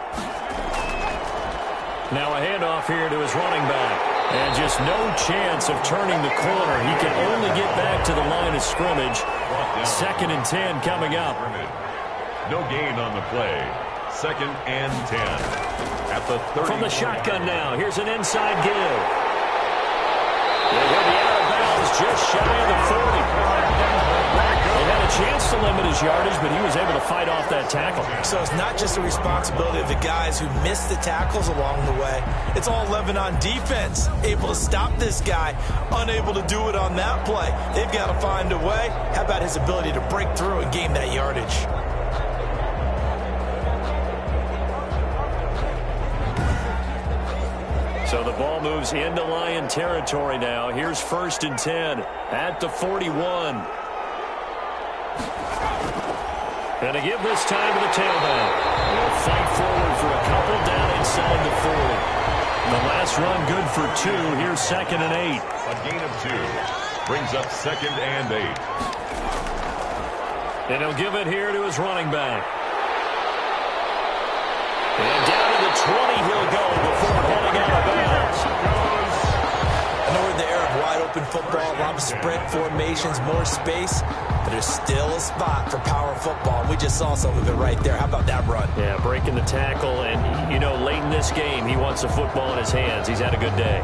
Now a handoff here to his running back. And just no chance of turning the corner. He can only get back to the line of scrimmage. 2nd and 10 coming up. No gain on the play. 2nd and 10. At the 30. From the shotgun now, here's an inside give. They'll be out of bounds just shy of the 40. He had a chance to limit his yardage, but he was able to fight off that tackle. So it's not just the responsibility of the guys who missed the tackles along the way. It's all Lebanon defense, able to stop this guy, unable to do it on that play. They've got to find a way. How about his ability to break through and gain that yardage? So the ball moves into Lion territory now. Here's 1st and 10 at the 41. And to give this time to the tailback. They'll fight forward for a couple down inside the 40. The last run good for 2. Here's 2nd and 8. A gain of 2. Brings up 2nd and 8. And he'll give it here to his running back. And down to the 20 he'll go before heading out of bounds. I know we're in the era of wide-open football, a lot of sprint formations, more space, but there's still a spot for power football. And we just saw some of it right there. How about that run? Yeah, breaking the tackle, and, you know, late in this game, he wants the football in his hands. He's had a good day.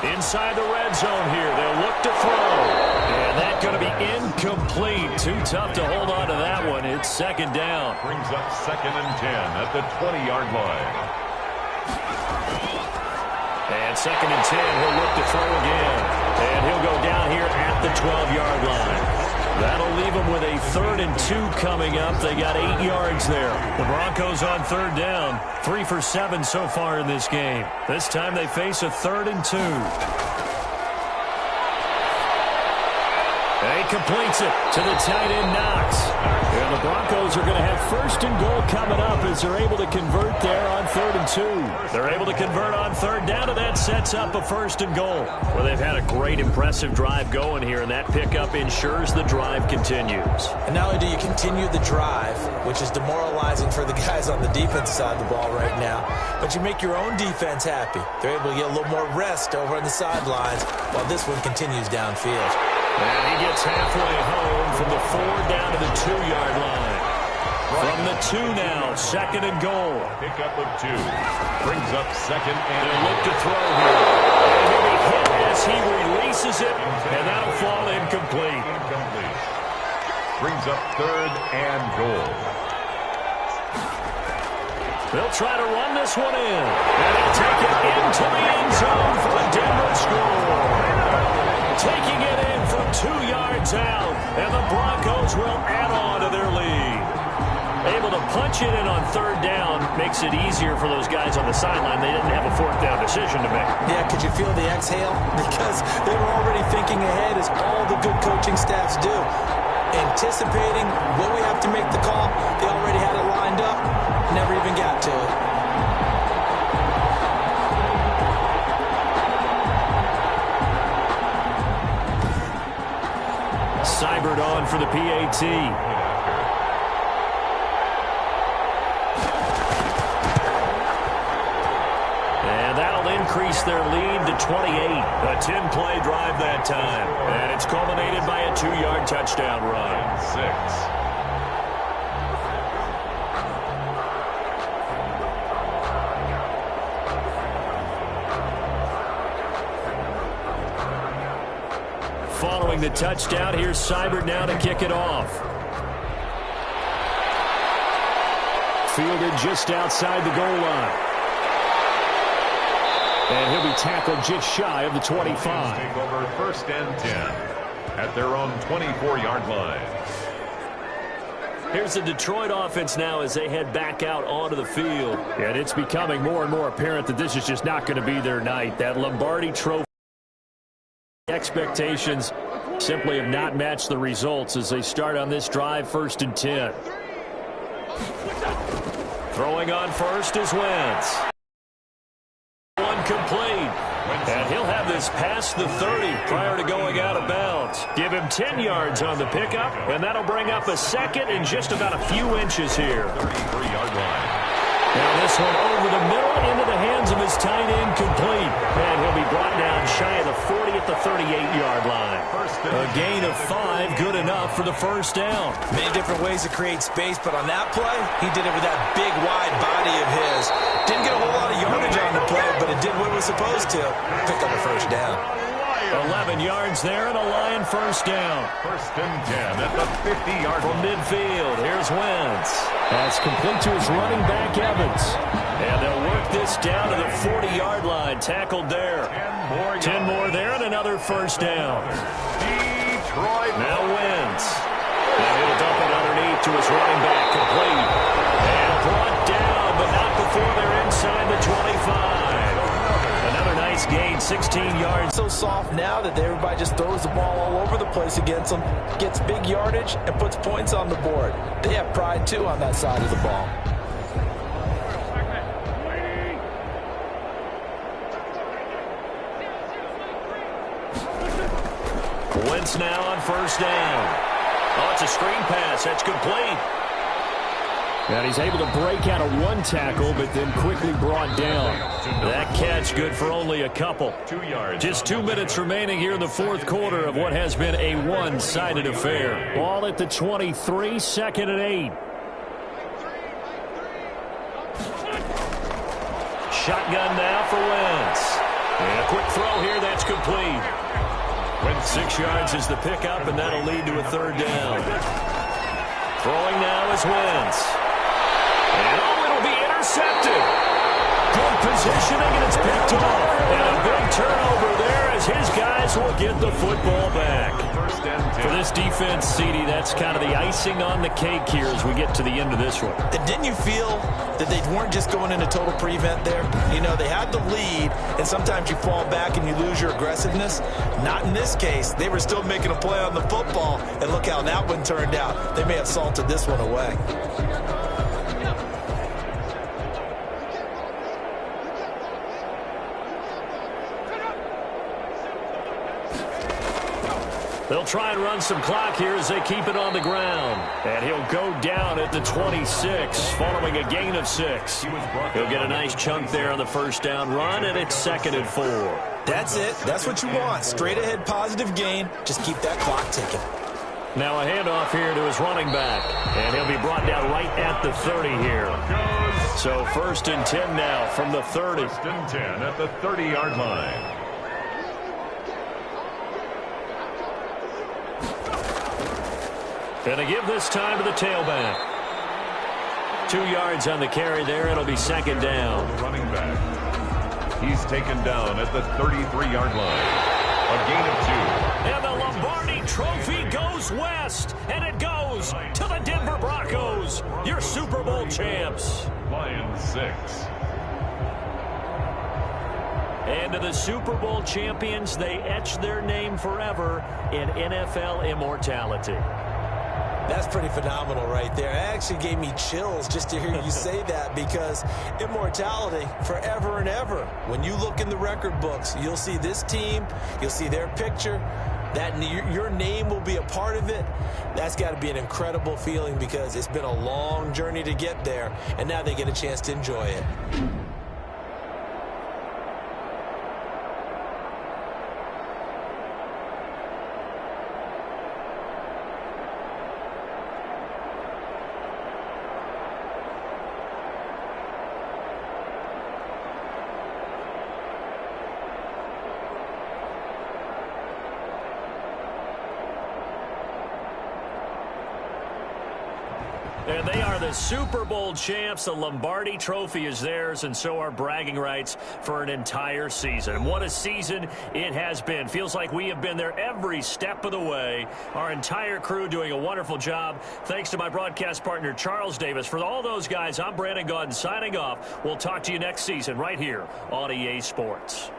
Inside the red zone here. They'll look to throw. And that's going to be incomplete. Too tough to hold on to that one. It's 2nd down. Brings up 2nd and 10 at the 20-yard line. And 2nd and 10. He'll look to throw again. And he'll go down here at the 12-yard line. That'll leave them with a 3rd and 2 coming up. They got 8 yards there. The Broncos on 3rd down. 3 for 7 so far in this game. This time they face a 3rd and 2. And he completes it to the tight end, Knox. And the Broncos are going to have 1st and goal coming up as they're able to convert there on 3rd and 2. They're able to convert on 3rd down, and that sets up a 1st and goal. Well, they've had a great, impressive drive going here, and that pickup ensures the drive continues. And not only do you continue the drive, which is demoralizing for the guys on the defensive side of the ball right now, but you make your own defense happy. They're able to get a little more rest over on the sidelines while this one continues downfield. And he gets halfway home from the 4 down to the 2-yard line. From the 2 now, 2nd and goal. Pickup of 2. Brings up 2nd and They'll look to throw here. And he'll be hit as he releases it, and that'll fall incomplete. incomplete. Brings up 3rd and goal. They'll try to run this one in. And they'll take it into the end zone for a Denver score. Taking it in from 2 yards out, and the Broncos will add on to their lead. Able to punch it in on 3rd down, make makes it easier for those guys on the sideline. They didn't have a fourth down decision to make. Yeah, could you feel the exhale? Because they were already thinking ahead, as all the good coaching staffs do. Anticipating what we have to make the call. They already had it lined up. Never even got to it. Seibert on for the PAT. And that'll increase their lead to 28. A 10-play drive that time. And it's culminated by a 2-yard touchdown run. 6. Following the touchdown, here's Seibert now to kick it off. Fielded just outside the goal line. And he'll be tackled just shy of the 25. Take over 1st and 10 at their own 24-yard line. Here's the Detroit offense now as they head back out onto the field. And it's becoming more and more apparent that this is just not going to be their night. That Lombardi Trophy expectations simply have not matched the results as they start on this drive, 1st and 10. Throwing on first is Wentz. One complete. And he'll have this past the 30 prior to going out of bounds. Give him 10 yards on the pickup, and that'll bring up a second in just about a few inches here. 33-yard line. Now this one over the middle into the hands of his tight end, complete. And he'll be brought down shy of the 40 at the 38-yard line. A gain of 5, good enough for the 1st down. Many different ways to create space, but on that play, he did it with that big, wide body of his. Didn't get a whole lot of yardage on the play, but it did what it was supposed to. Pick up a 1st down. 11 yards there and a Lion 1st down. 1st and 10 at the 50-yard From line. midfield, here's Wentz. That's complete to his running back, Evans. And they'll work this down to the 40-yard line. Tackled there. 10 more there and another 1st down. Detroit. Now Wentz. And he'll dump it underneath to his running back, complete. And brought down, but not before they're inside the 25. Another nice gain, 16 yards. So soft now that everybody just throws the ball all over the place against them, gets big yardage, and puts points on the board. They have pride, too, on that side of the ball. Wentz now on 1st down. Oh, it's a screen pass. That's complete. And he's able to break out of one tackle, but then quickly brought down. That catch good for only a couple. 2 yards. Just 2 minutes remaining here in the 4th quarter of what has been a one-sided affair. Ball at the 23, 2nd and 8. Shotgun now for Wentz. And a quick throw here, that's complete. 6 yards is the pickup, and that'll lead to a 3rd down. Throwing now is Wentz. And it'll be intercepted. Good positioning, and it's picked off. And a big turnover there as his guys will get the football back. 1st and 10. For this defense, CD, that's kind of the icing on the cake here as we get to the end of this one. And didn't you feel that they weren't just going into total prevent there? You know, they had the lead, and sometimes you fall back and you lose your aggressiveness. Not in this case. They were still making a play on the football, and look how that one turned out. They may have salted this one away. They'll try and run some clock here as they keep it on the ground. And he'll go down at the 26 following a gain of 6. He'll get a nice chunk there on the 1st down run, and it's 2nd and 4. That's it. That's what you want. Straight ahead positive gain. Just keep that clock ticking. Now a handoff here to his running back. And he'll be brought down right at the 30 here. So 1st and 10 now from the 30. 1st and 10 at the 30-yard line. And they give this time to the tailback. 2 yards on the carry there. It'll be 2nd down. Running back. He's taken down at the 33-yard line. A gain of 2. And the Lombardi Trophy goes west. And it goes goes to the Denver Broncos, your Super Bowl champs. Lions 6. And to the Super Bowl champions, they etch their name forever in NFL immortality. That's pretty phenomenal right there. It actually gave me chills just to hear you say that, because immortality forever and ever. When you look in the record books, you'll see this team, you'll see their picture, that your name will be a part of it. That's got to be an incredible feeling, because it's been a long journey to get there, and now they get a chance to enjoy it. And they are the Super Bowl champs. The Lombardi Trophy is theirs, and so are bragging rights for an entire season. And what a season it has been. Feels like we have been there every step of the way. Our entire crew doing a wonderful job. Thanks to my broadcast partner, Charles Davis. For all those guys, I'm Brandon Gaudin signing off. We'll talk to you next season right here on EA Sports.